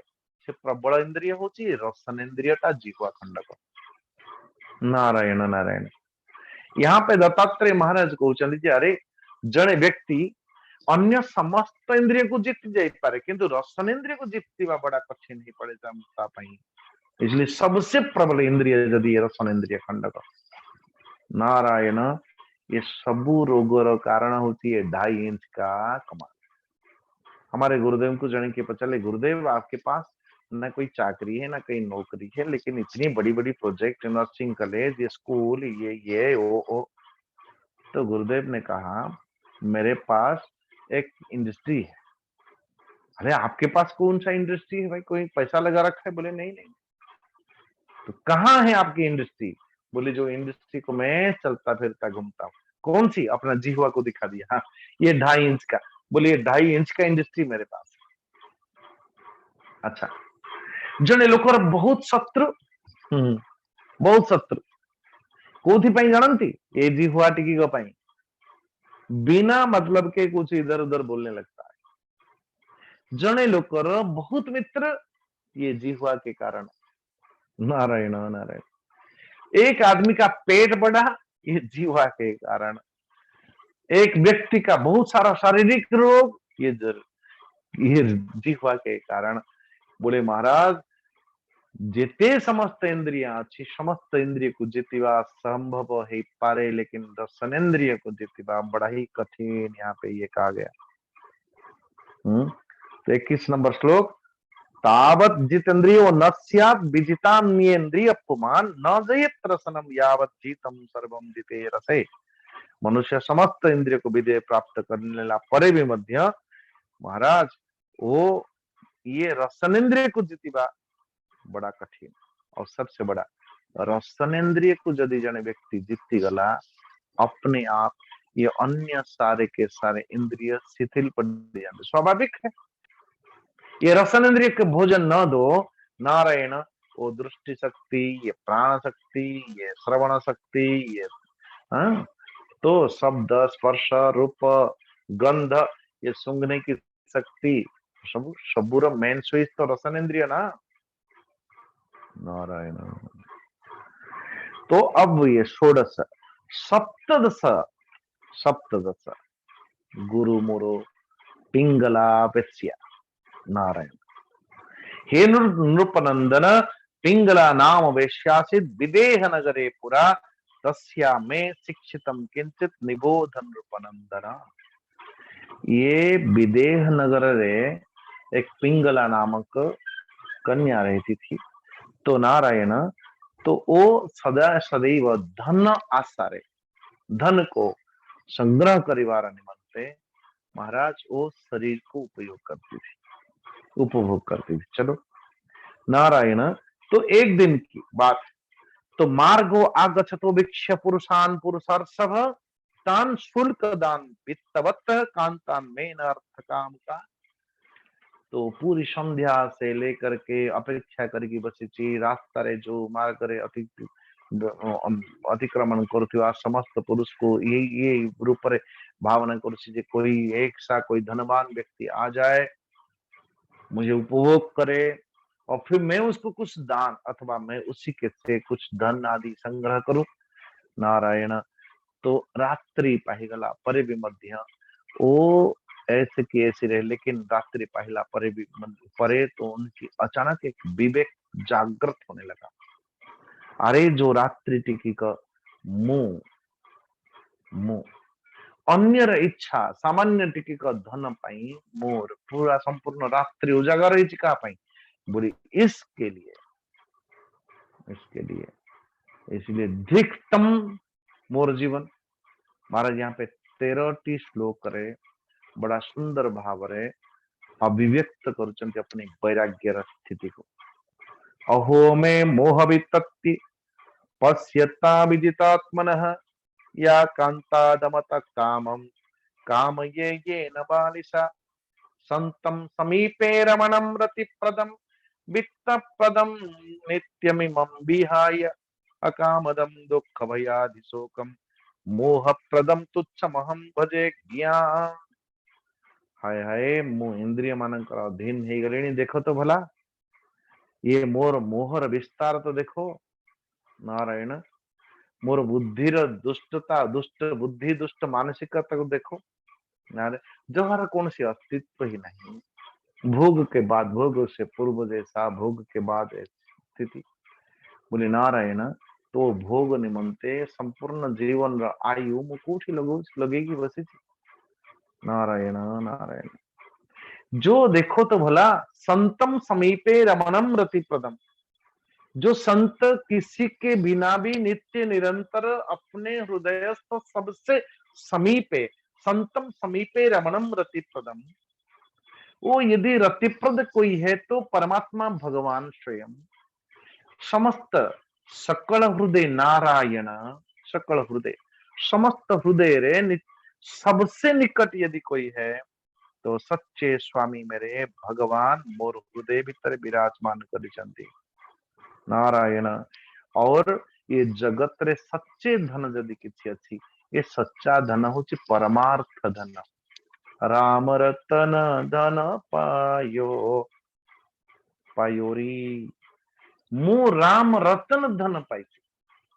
से प्रबल इंद्रिय होची रसन इंद्रियटा जिह्वा खंडक। नारायण नारायण, यहाँ पे दत्तात्रेय महाराज कहते अरे जड़े व्यक्ति अन्य समस्त इंद्रिय को जीत जाई पारे किंतु रसन इंद्रिय को जीतवा बड़ा कठिन ही पड़े ता पई, इसलिए सबसे प्रबल इंद्रिय यदि रसन इंद्रिय खंडक। नारायण ये सबू रोगर कारण होती है 2.5 इंच का कमाल। हमारे गुरुदेव को जाने के पता चले गुरुदेव आपके पास ना कोई चाकरी है ना कोई नौकरी है, लेकिन इतनी बड़ी बड़ी प्रोजेक्ट, नर्सिंग कॉलेज, ये स्कूल, ये ओ। तो गुरुदेव ने कहा मेरे पास एक इंडस्ट्री है। अरे आपके पास कौन सा इंडस्ट्री है भाई, कोई पैसा लगा रखा है? बोले नहीं नहीं। तो कहाँ है आपकी इंडस्ट्री? बोले जो इंडस्ट्री को मैं चलता फिरता घूमता हूँ। कौन सी? अपना जिह्वा को दिखा दिया, हाँ ये 2.5 इंच का। बोले ये 2.5 इंच का इंडस्ट्री मेरे पास। अच्छा, जने लोकर बहुत शत्रु, बहुत शत्रु कोथि पाई जानती? ये जिह्वा टिकी को पाई, बिना मतलब के कुछ इधर उधर बोलने लगता है। जने लोकर बहुत मित्र, ये जिह्वा के कारण। नारायण नारायण, एक आदमी का पेट बढ़ा, ये जिह्वा के कारण। एक व्यक्ति का बहुत सारा शारीरिक रोग, ये जिह्वा के कारण। बोले महाराज जेते समस्त इंद्रिया अच्छी, समस्त इंद्रिय को जीतवा संभव है पारे, लेकिन रसनेन्द्रिय को जीतवा बड़ा ही कठिन यहाँ पे ये कहा गया। तो 21 नंबर श्लोक, तावत जितेन्द्रियो न स्यात् विजितान्येन्द्रिय पुमान न जयेत् रसनम यावत जीतम सर्वम जिते रसे। मनुष्य समस्त इंद्रिय को विजय प्राप्त करने ला परे भी मध्य महाराज वो ये रसनेन्द्रिय को जीतवा बड़ा कठिन। और सबसे बड़ा रसनेन्द्रिय को यदि जने व्यक्ति जीती गला, अपने आप ये अन्य सारे के सारे इंद्रिय शिथिल पड़ जाते, स्वाभाविक है। ये रसनेन्द्रिय के भोजन न दो, नारायण वो दृष्टि शक्ति, ये प्राण शक्ति, ये श्रवण शक्ति, ये तो शब्द स्पर्श रूप गंध, ये सूंघने की शक्ति, सबूर मेन स्विच तो रसनेन्द्रिय ना। नारायण, तो अब ये षोडश सप्तदश गुरु मोरो पिंगला वेश्या। नारायण, हे नृपनंदन पिंगला नाम वेश्यासित विदेह नगरे पुरा तस्या में शिक्षितम किंचित निबोधन नृपनंदन। ये विदेह नगर रे एक पिंगला नामक कन्या रहती थी। तो नारायण तो वो सदा सदैव धन आसारे, धन को संग्रह करिवार निमंते महाराज वो शरीर को उपयोग करती थी, उपभोग करती थी। चलो नारायण। तो एक दिन की बात। तो मार्गो आगछतो भिक्ष्य पुरुषान पुरुषार्षभ तान शुल्क दान वित्तवत कांतान में अर्थ काम का। तो पूरी संध्या से लेकर के अपेक्षा करके बसी रास्ता रे जो मार्ग रे अतिक्रमण करुवा समस्त पुरुष को ये रूप रे भावना कर कोई एक सा कोई धनवान व्यक्ति आ जाए, मुझे उपभोग करे और फिर मैं उसको कुछ दान अथवा मैं उसी के से कुछ धन आदि संग्रह करूं। नारायण। तो रात्रि पाहिगला परे भी मध्य वो ऐसे की ऐसी रहे, लेकिन रात्रि पहला परे भी परे तो उनकी अचानक एक विवेक जागृत होने लगा। अरे जो रात्रि टिकी का मुंह मुंह अन्यर इच्छा सामान्य टिकी का धन पाई मोर पूरा संपूर्ण रात्रि उजागर रही का पाई बोली इसके लिए इसलिए धिकतम मोर जीवन। महाराज यहाँ पे 13टी श्लोक करे बड़ा सुंदर भाव रे अभिव्यक्त करुचंती अपनी वैराग्य स्थिति को। अहो में मोह वितक्ति पश्यता विदितात्मनः या कांतादमत कामम काम ये न बालिशा संतम समीपे रमणम रतिप्रदम वित्तप्रदम नित्यमिमं विहाय अकामदम दुःख भयाधिशोकम मोहप्रदम तुच्छमहं भजे ज्ञान। हाय हाय मु इंद्रिय मानकर अधीन हो गलेनी। देखो तो भला ये मोर मोहर विस्तार तो देखो। नारायण। मोर बुद्धिर दुष्टता दुष्ट बुद्धि दुष्ट मानसिकता को देखो। नारायण जहार कौन सी अस्तित्व ही नहीं, भोग के बाद भोग से पूर्व जैसा भोग के बाद स्थिति। बोले नारायण तो भोग निमंते संपूर्ण जीवन आयु मुकुठी लगेगी बसी। नारायण नारायण। जो देखो तो भला संतम समीपे रमणम रतिप्रदम, जो संत किसी के बिना भी नित्य निरंतर अपने हृदयस्थ सबसे समीपे संतम समीपे रमणम रतिप्रदम, वो यदि रतिप्रद कोई है तो परमात्मा भगवान स्वयं समस्त सकल हृदय नारायण सकल हृदय समस्त हृदय रे सबसे निकट यदि कोई है तो सच्चे स्वामी मेरे भगवान मोर हृदय भीतर विराजमान कर नारायण। और ये जगत रे सच्चे धन जदि किसी अच्छी ये सच्चा धन होची परमार्थ धन। राम रतन धन पायो पायोरी मु राम रतन धन पाई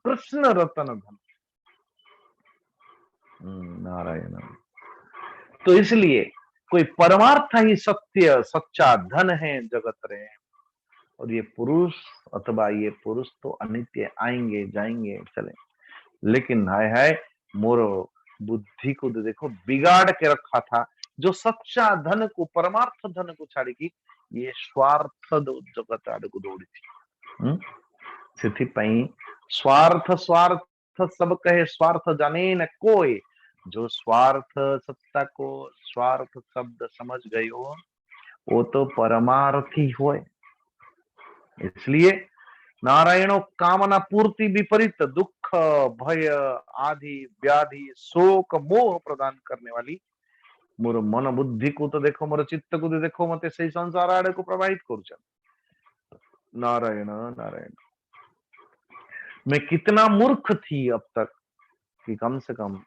कृष्ण रतन धन। नारायण। तो इसलिए कोई परमार्थ ही सत्य सच्चा धन है जगत रे। और ये पुरुष अथवा ये पुरुष तो अनित्य आएंगे जाएंगे चले, लेकिन हाय हाय मोरो बुद्धि को देखो बिगाड़ के रखा था। जो सच्चा धन को परमार्थ धन को छाड़ी की ये स्वार्थ जगत आड़ को दौड़ी थी। स्वार्थ स्वार्थ सब कहे स्वार्थ जाने न कोई। जो स्वार्थ सत्ता को स्वार्थ शब्द समझ गए हो वो तो परमार्थी हुए। इसलिए नारायणों कामना पूर्ति विपरीत दुख भय आदि व्याधि शोक मोह प्रदान करने वाली मोर मन बुद्धि को तो देखो मोर चित्त को तो देखो मते सही संसार आड़े को प्रभावित कर। नारायण नारायण। मैं कितना मूर्ख थी अब तक कि कम से कम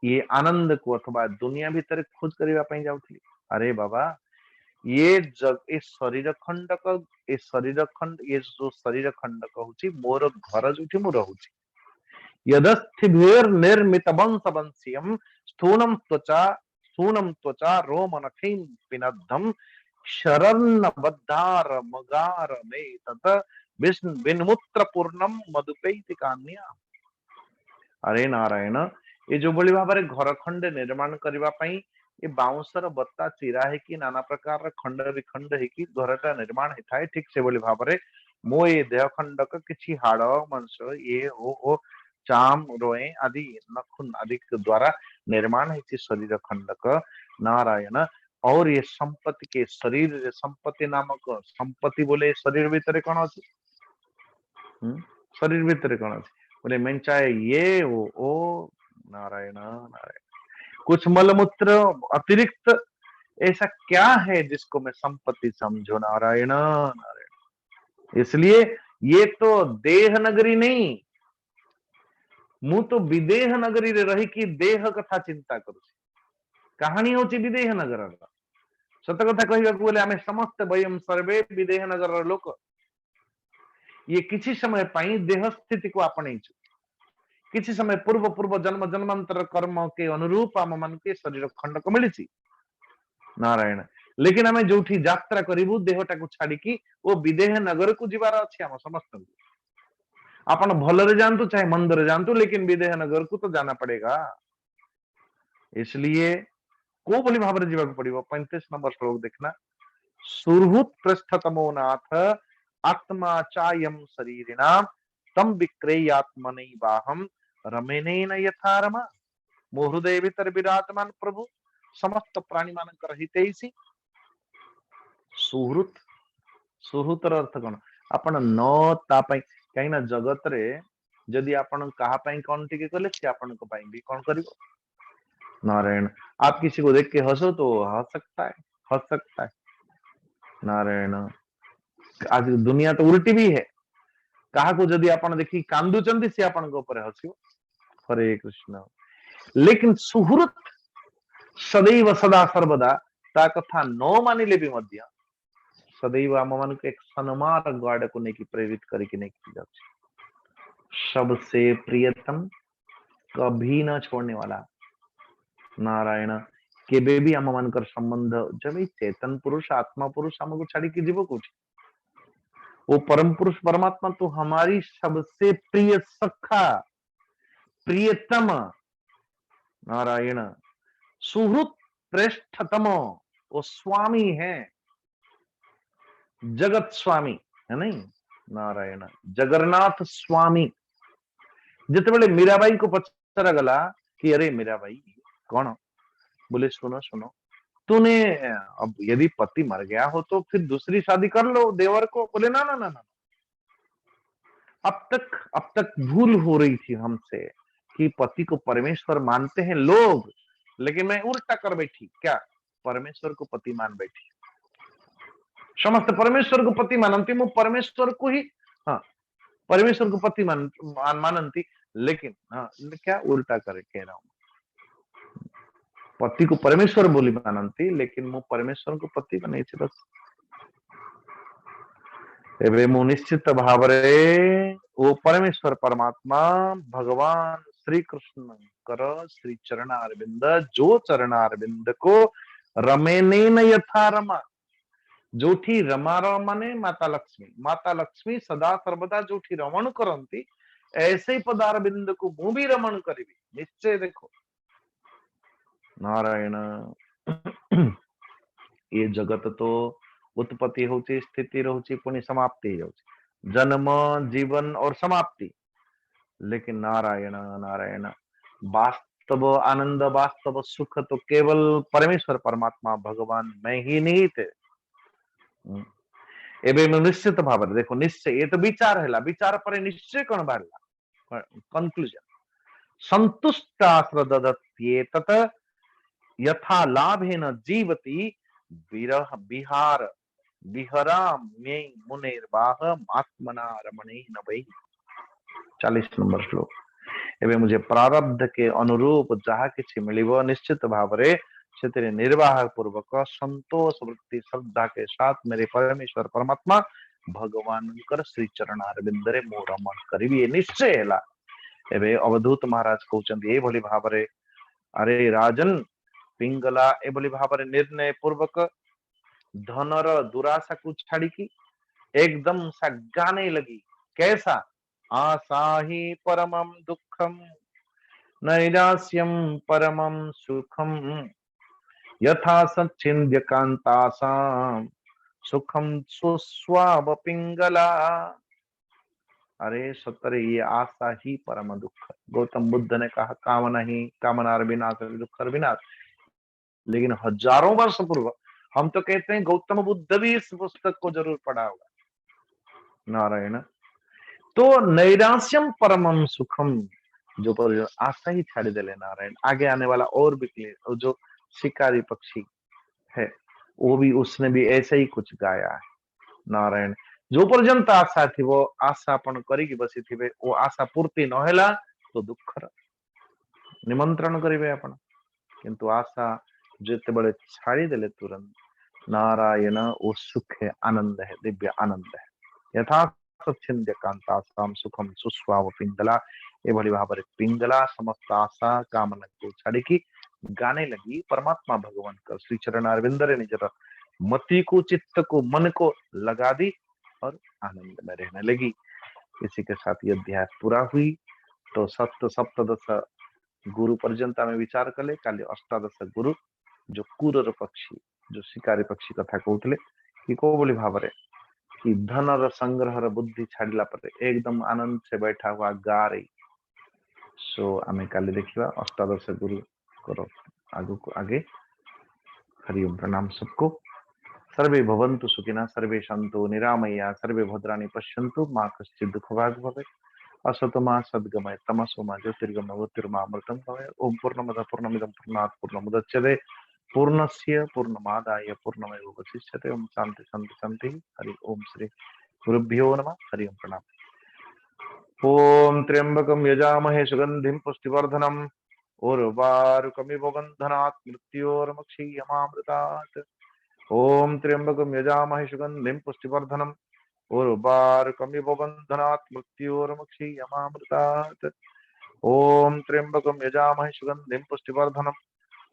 ये आनंद को अथवा दुनिया भीतर खोज करने जाऊथी। अरे बाबा ये जग ए शरीर खंड का ए शरीर खंड ये जो शरीर खंड कहूची मोर घर जो मु रहूची यदस्थिभिर निर्मित वंश वंशीयम स्थूणम त्वचा रोम नखैम पिनद्धम शरण्य बद्धार मगार में तत विष्णु विन्मुत्र पूर्णम मधुपैति कान्या। अरे नारायण ये जो बड़ी भाव घर खंड निर्माण करने ये बाउंसर बत्ता चिरा है कि नाना प्रकार खंड विखंड है कि घरटा निर्माण होता है। ठीक से बोली भाव मो ये देह खंडक किसी हाड़ मांस ये ओ चाम रोए आदि नखुन आदि द्वारा निर्माण है शरीर खंडक नारायण। और ये संपत्ति के शरीर संपत्ति नामक संपत्ति बोले शरीर भीतर कौन अच्छी शरीर भीतर कौन अच्छी बोले मेंचाए ये ओ नारायण नारायण। कुछ मलमूत्र अतिरिक्त ऐसा क्या है जिसको मैं संपत्ति समझो नारायण नारायण। इसलिए ये तो देह नगरी नहीं, मु तो विदेह नगरी रे रही कि देह कथा चिंता करू। कहानी होची विदेह नगर। सत कथा कहवाकू बोले आमे समस्त वयम सर्वे विदेह नगर लोक। ये किसी समय पाई देह स्थिति को आपणे किसी समय पूर्व पूर्व जन्म जन्मांतर कर्म के अनुरूप आम मान के शरीर खंडक मिली नारायण। लेकिन आम जो यात्रा करूँ देहटा को छाड़ी वो विदेह नगर को जीवार अच्छे आम समस्त आपण भलरे जानतु चाहे मंदरे जानतु लेकिन विदेह नगर को तो जाना पड़ेगा। इसलिए को बोली भाव में जीवाक पड़िबो 35 नंबर श्लोक देखना। सुरहुत पृष्ठतमो नाथ आत्मा चायम शरीरिणाम तम विक्रेयात्मनि बाहम रमेनेन यथा रमा। मो हृदय भीतर विराजमान प्रभु समस्त प्राणी मानकर हितैषी। सुहृत सुहृतर अर्थ कौन आपण न तापाई कहीं ना जगत रे जदि आपण कहा पाई कौन टिके कले से आपण को पाई भी कौन करिवो नारायण। आप किसी को देख के हंसो तो हंस सकता है नारायण। आज दुनिया तो उल्टी भी है, कहा को जदि आपण देखी कांदुचंदी से आपण को ऊपर हंसियो। हरे कृष्ण। लेकिन सुहृत सदैव सदा सर्वदा ता कथा न मानिले भी मध्य सदैव आम मान को एक सन्मार्ग आड़ को लेकिन प्रेरित करके नहीं जाए। सबसे प्रियतम कभी न छोड़ने वाला नारायण। केबे भी आम मान संबंध जब चेतन पुरुष आत्मा पुरुष आमको छाड़ी की जीव कौन वो परम पुरुष परमात्मा तो हमारी सबसे प्रिय सखा प्रियतम नारायण। सुहृत श्रेष्ठतम वो स्वामी है, जगत स्वामी है नहीं नारायण। जगन्नाथ स्वामी जिते बड़े मीराबाई को पचरा गला कि अरे मीराबाई कौन बोले सुनो सुनो तूने अब यदि पति मर गया हो तो फिर दूसरी शादी कर लो देवर को। बोले ना ना ना ना अब तक भूल हो रही थी हमसे कि पति को परमेश्वर मानते हैं लोग, लेकिन मैं उल्टा कर बैठी क्या परमेश्वर को पति मान बैठी। समस्त परमेश्वर को पति मानती मु परमेश्वर को ही हाँ परमेश्वर को पति मानती लेकिन हाँ क्या उल्टा कर कह रहा हूं पति को परमेश्वर बोली मानती लेकिन मु परमेश्वर को पति बने बस। एवं मु निश्चित भाव वो परमेश्वर परमात्मा भगवान श्री कृष्ण कर श्री चरणारविंद जो चरणारविंद को रमेनेन यथा रमा जोठी रमा माने माता लक्ष्मी सदा सर्वदा जोठी रमण करती ऐसे ही पदारविंद को मु भी रमण करी निश्चय। देखो नारायण ये जगत तो उत्पत्ति होची स्थिति रोची पुणी समाप्ति होची जन्म जीवन और समाप्ति। लेकिन नारायण नारायण वास्तव आनंद वास्तव सुख तो केवल परमेश्वर परमात्मा भगवान में ही निहित है। एवं निश्चित भाव देखो निश्चय ये तो विचार है विचार पर निश्चय कौन बाहर कंक्लूजन संतुष्टाश्र ददत्येतत यथा लाभेन जीवति विरह विहार विहरा मे मुनेर्वाह आत्मना रमणेन वै। 40 नंबर श्लोक। एवं मुझे प्रारब्ध के अनुरूप जहा किसी मिलिबो निश्चित भाव रे से तेरे निर्वाह पूर्वक संतोष वृत्ति श्रद्धा के साथ मेरे परमेश्वर परमात्मा भगवान कर श्री चरणारविंद रे मो रमण करिबी निश्चय हैला। एवं अवधूत महाराज कहउचंदी ए भली भाव रे अरे राजन पिंगला ए भली भाव रे निर्णय पूर्वक धनर दुराशा को छाड़ी की एकदम सा गाने लगी। कैसा आशा ही परमम दुखम नैरास्यम परमम सुखम यथा सच्छिन्द्य कांतासाम सुखम सुस्वाव पिंगला। अरे सत्तरे, ये आशा ही परम दुख। गौतम बुद्ध ने कहा कामना ही कामनार विनाश दुख विनाश, लेकिन हजारों वर्ष पूर्व हम तो कहते हैं गौतम बुद्ध भी इस पुस्तक को जरूर पढ़ा होगा। नारायण। तो नैराश्यम परमम सुखम, जो पर आशा ही छाड़ी दे नारायण। आगे आने वाला और भी क्लियर, जो शिकारी पक्षी है वो भी, उसने भी ऐसे ही कुछ गाया है। नारायण। जो पर्यंत आशा थी वो आशा पण करी बसी थी, वो आशा पूर्ति नहेला तो दुख निमंत्रण करेंगे आपण, किंतु आशा जितेबले छाड़ी देले तुरंत, नारायण वो सुख है, आनंद है, दिव्य आनंद है। यथा सच्छिंद्य कांतासाम सुखम सुस्वाव पिंगला, एभली भाव पिंगला समस्त आशा कामना को छाड़ी की गाने लगी परमात्मा भगवान का श्री चरण अरविंदर ने जरा मति को, चित्त को, मन को लगा दी और आनंद में रहने लगी। इसी के साथ ये अध्याय पूरा हुई। तो सप्त सप्तदश गुरु पर्यंत में विचार कले, काली अष्टादश गुरु जो कुरर पक्षी, जो शिकारी पक्षी कथा कहते कि को बोली भाव कि धनर संग्रहर बुद्धि छाड़ला पर एकदम आनंद से बैठा हुआ गा रही। सो आमे काली देखिबा अष्टादश गुरु करो आगे। हरि ओम, प्रणाम सबको। सर्वे भवन्तु सुखिनः, सर्वे सन्तु निरामया, सर्वे भद्राणि पश्यन्तु, मा कश्चित् दुःखभाग् भवेत्। असतो मा सद्गमय, तमसो मा ज्योतिर्गमय, मृत्युर्मा अमृतं भवेत्। ओम पूर्णमदः पूर्णमिदं पूर्णात् पूर्णमुदच्यते, पूर्णस्य पूर्णमादाय पूर्णमेवावशिष्यते। ओम शांति शांति शांति। हरि ओम। श्री गुरुभ्यो नमः। हरि ओम, प्रणाम। ओम त्र्यंबकं यजामहे सुगंधिं पुष्टिवर्धनम्, उर्वारुकमिव बन्धनात् मृत्योर्मुक्षीयमामृतात्। ओम त्र्यंबकं यजामहे सुगंधिं पुष्टिवर्धनम्, उर्वारुकमिव बन्धनात् मृत्योर्मुक्षीयमामृतात्। ओम त्र्यंबकं यजामहे सुगंधिं पुष्टिवर्धनम्,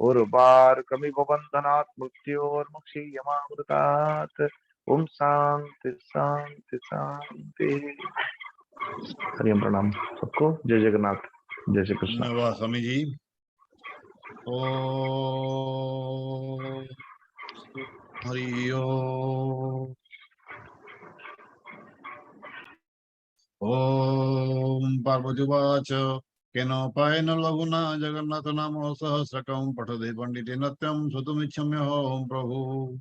उर्वारुकमिव बन्धनात् मृत्योर्मुक्षीयमामृतात्। ओम शांति शांति शांति। हरि ओम, प्रणाम सबको। जय जगन्नाथ, जय श्री कृष्ण। धन्यवाद स्वामी जी। ओम हरि ओम। ओम पार्वतीवाच केनोपायेन लघुना जगन्नाथ नाम सहस्रकं पठते पंडिते नत्यं श्रोतुमिच्छाम्यहं प्रभु।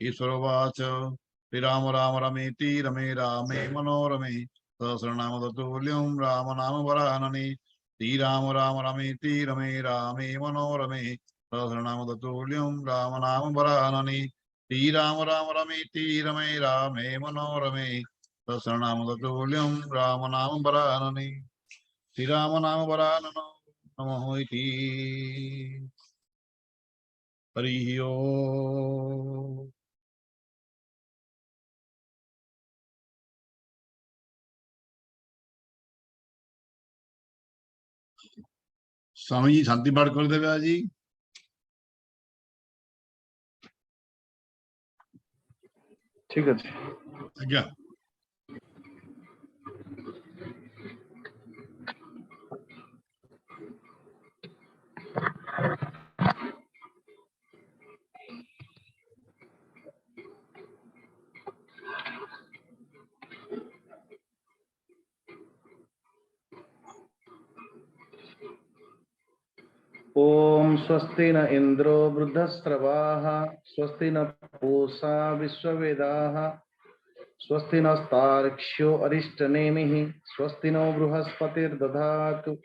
ईश्वरोवाच श्रीराम राम रमेति रमे रामे मनोरमे सहस्रनाम तत्तुल्यं राम नाम वरानने। श्रीराम राम रमेति रमे रामे मनोरमे सहस्रनाम तत्तुल्यं राम नाम वरानने। श्रीराम राम रमेति रमे रामे मनोरमे सहस्रनाम तत्तुल्यं राम नाम वरानने। श्रीराम नाम वराननो नमो इति। हरि ओम। स्वामी जी शांति पाठ कर देवे आज। ठीक है। आज्ञा। ओम स्वस्ति न इंद्रो वृद्धस्रवाः, स्वस्ति न पूषा विश्ववेदाः, स्वस्ति नस्तार्क्ष्यो अरिष्टनेमिः, स्वस्ति नो बृहस्पतिर्दधातु।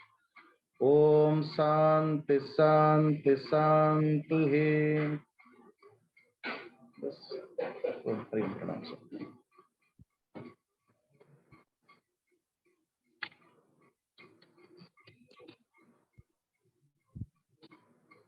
ओम शांति शांति शांति। बस। ओम हरि ओम, प्रणाम।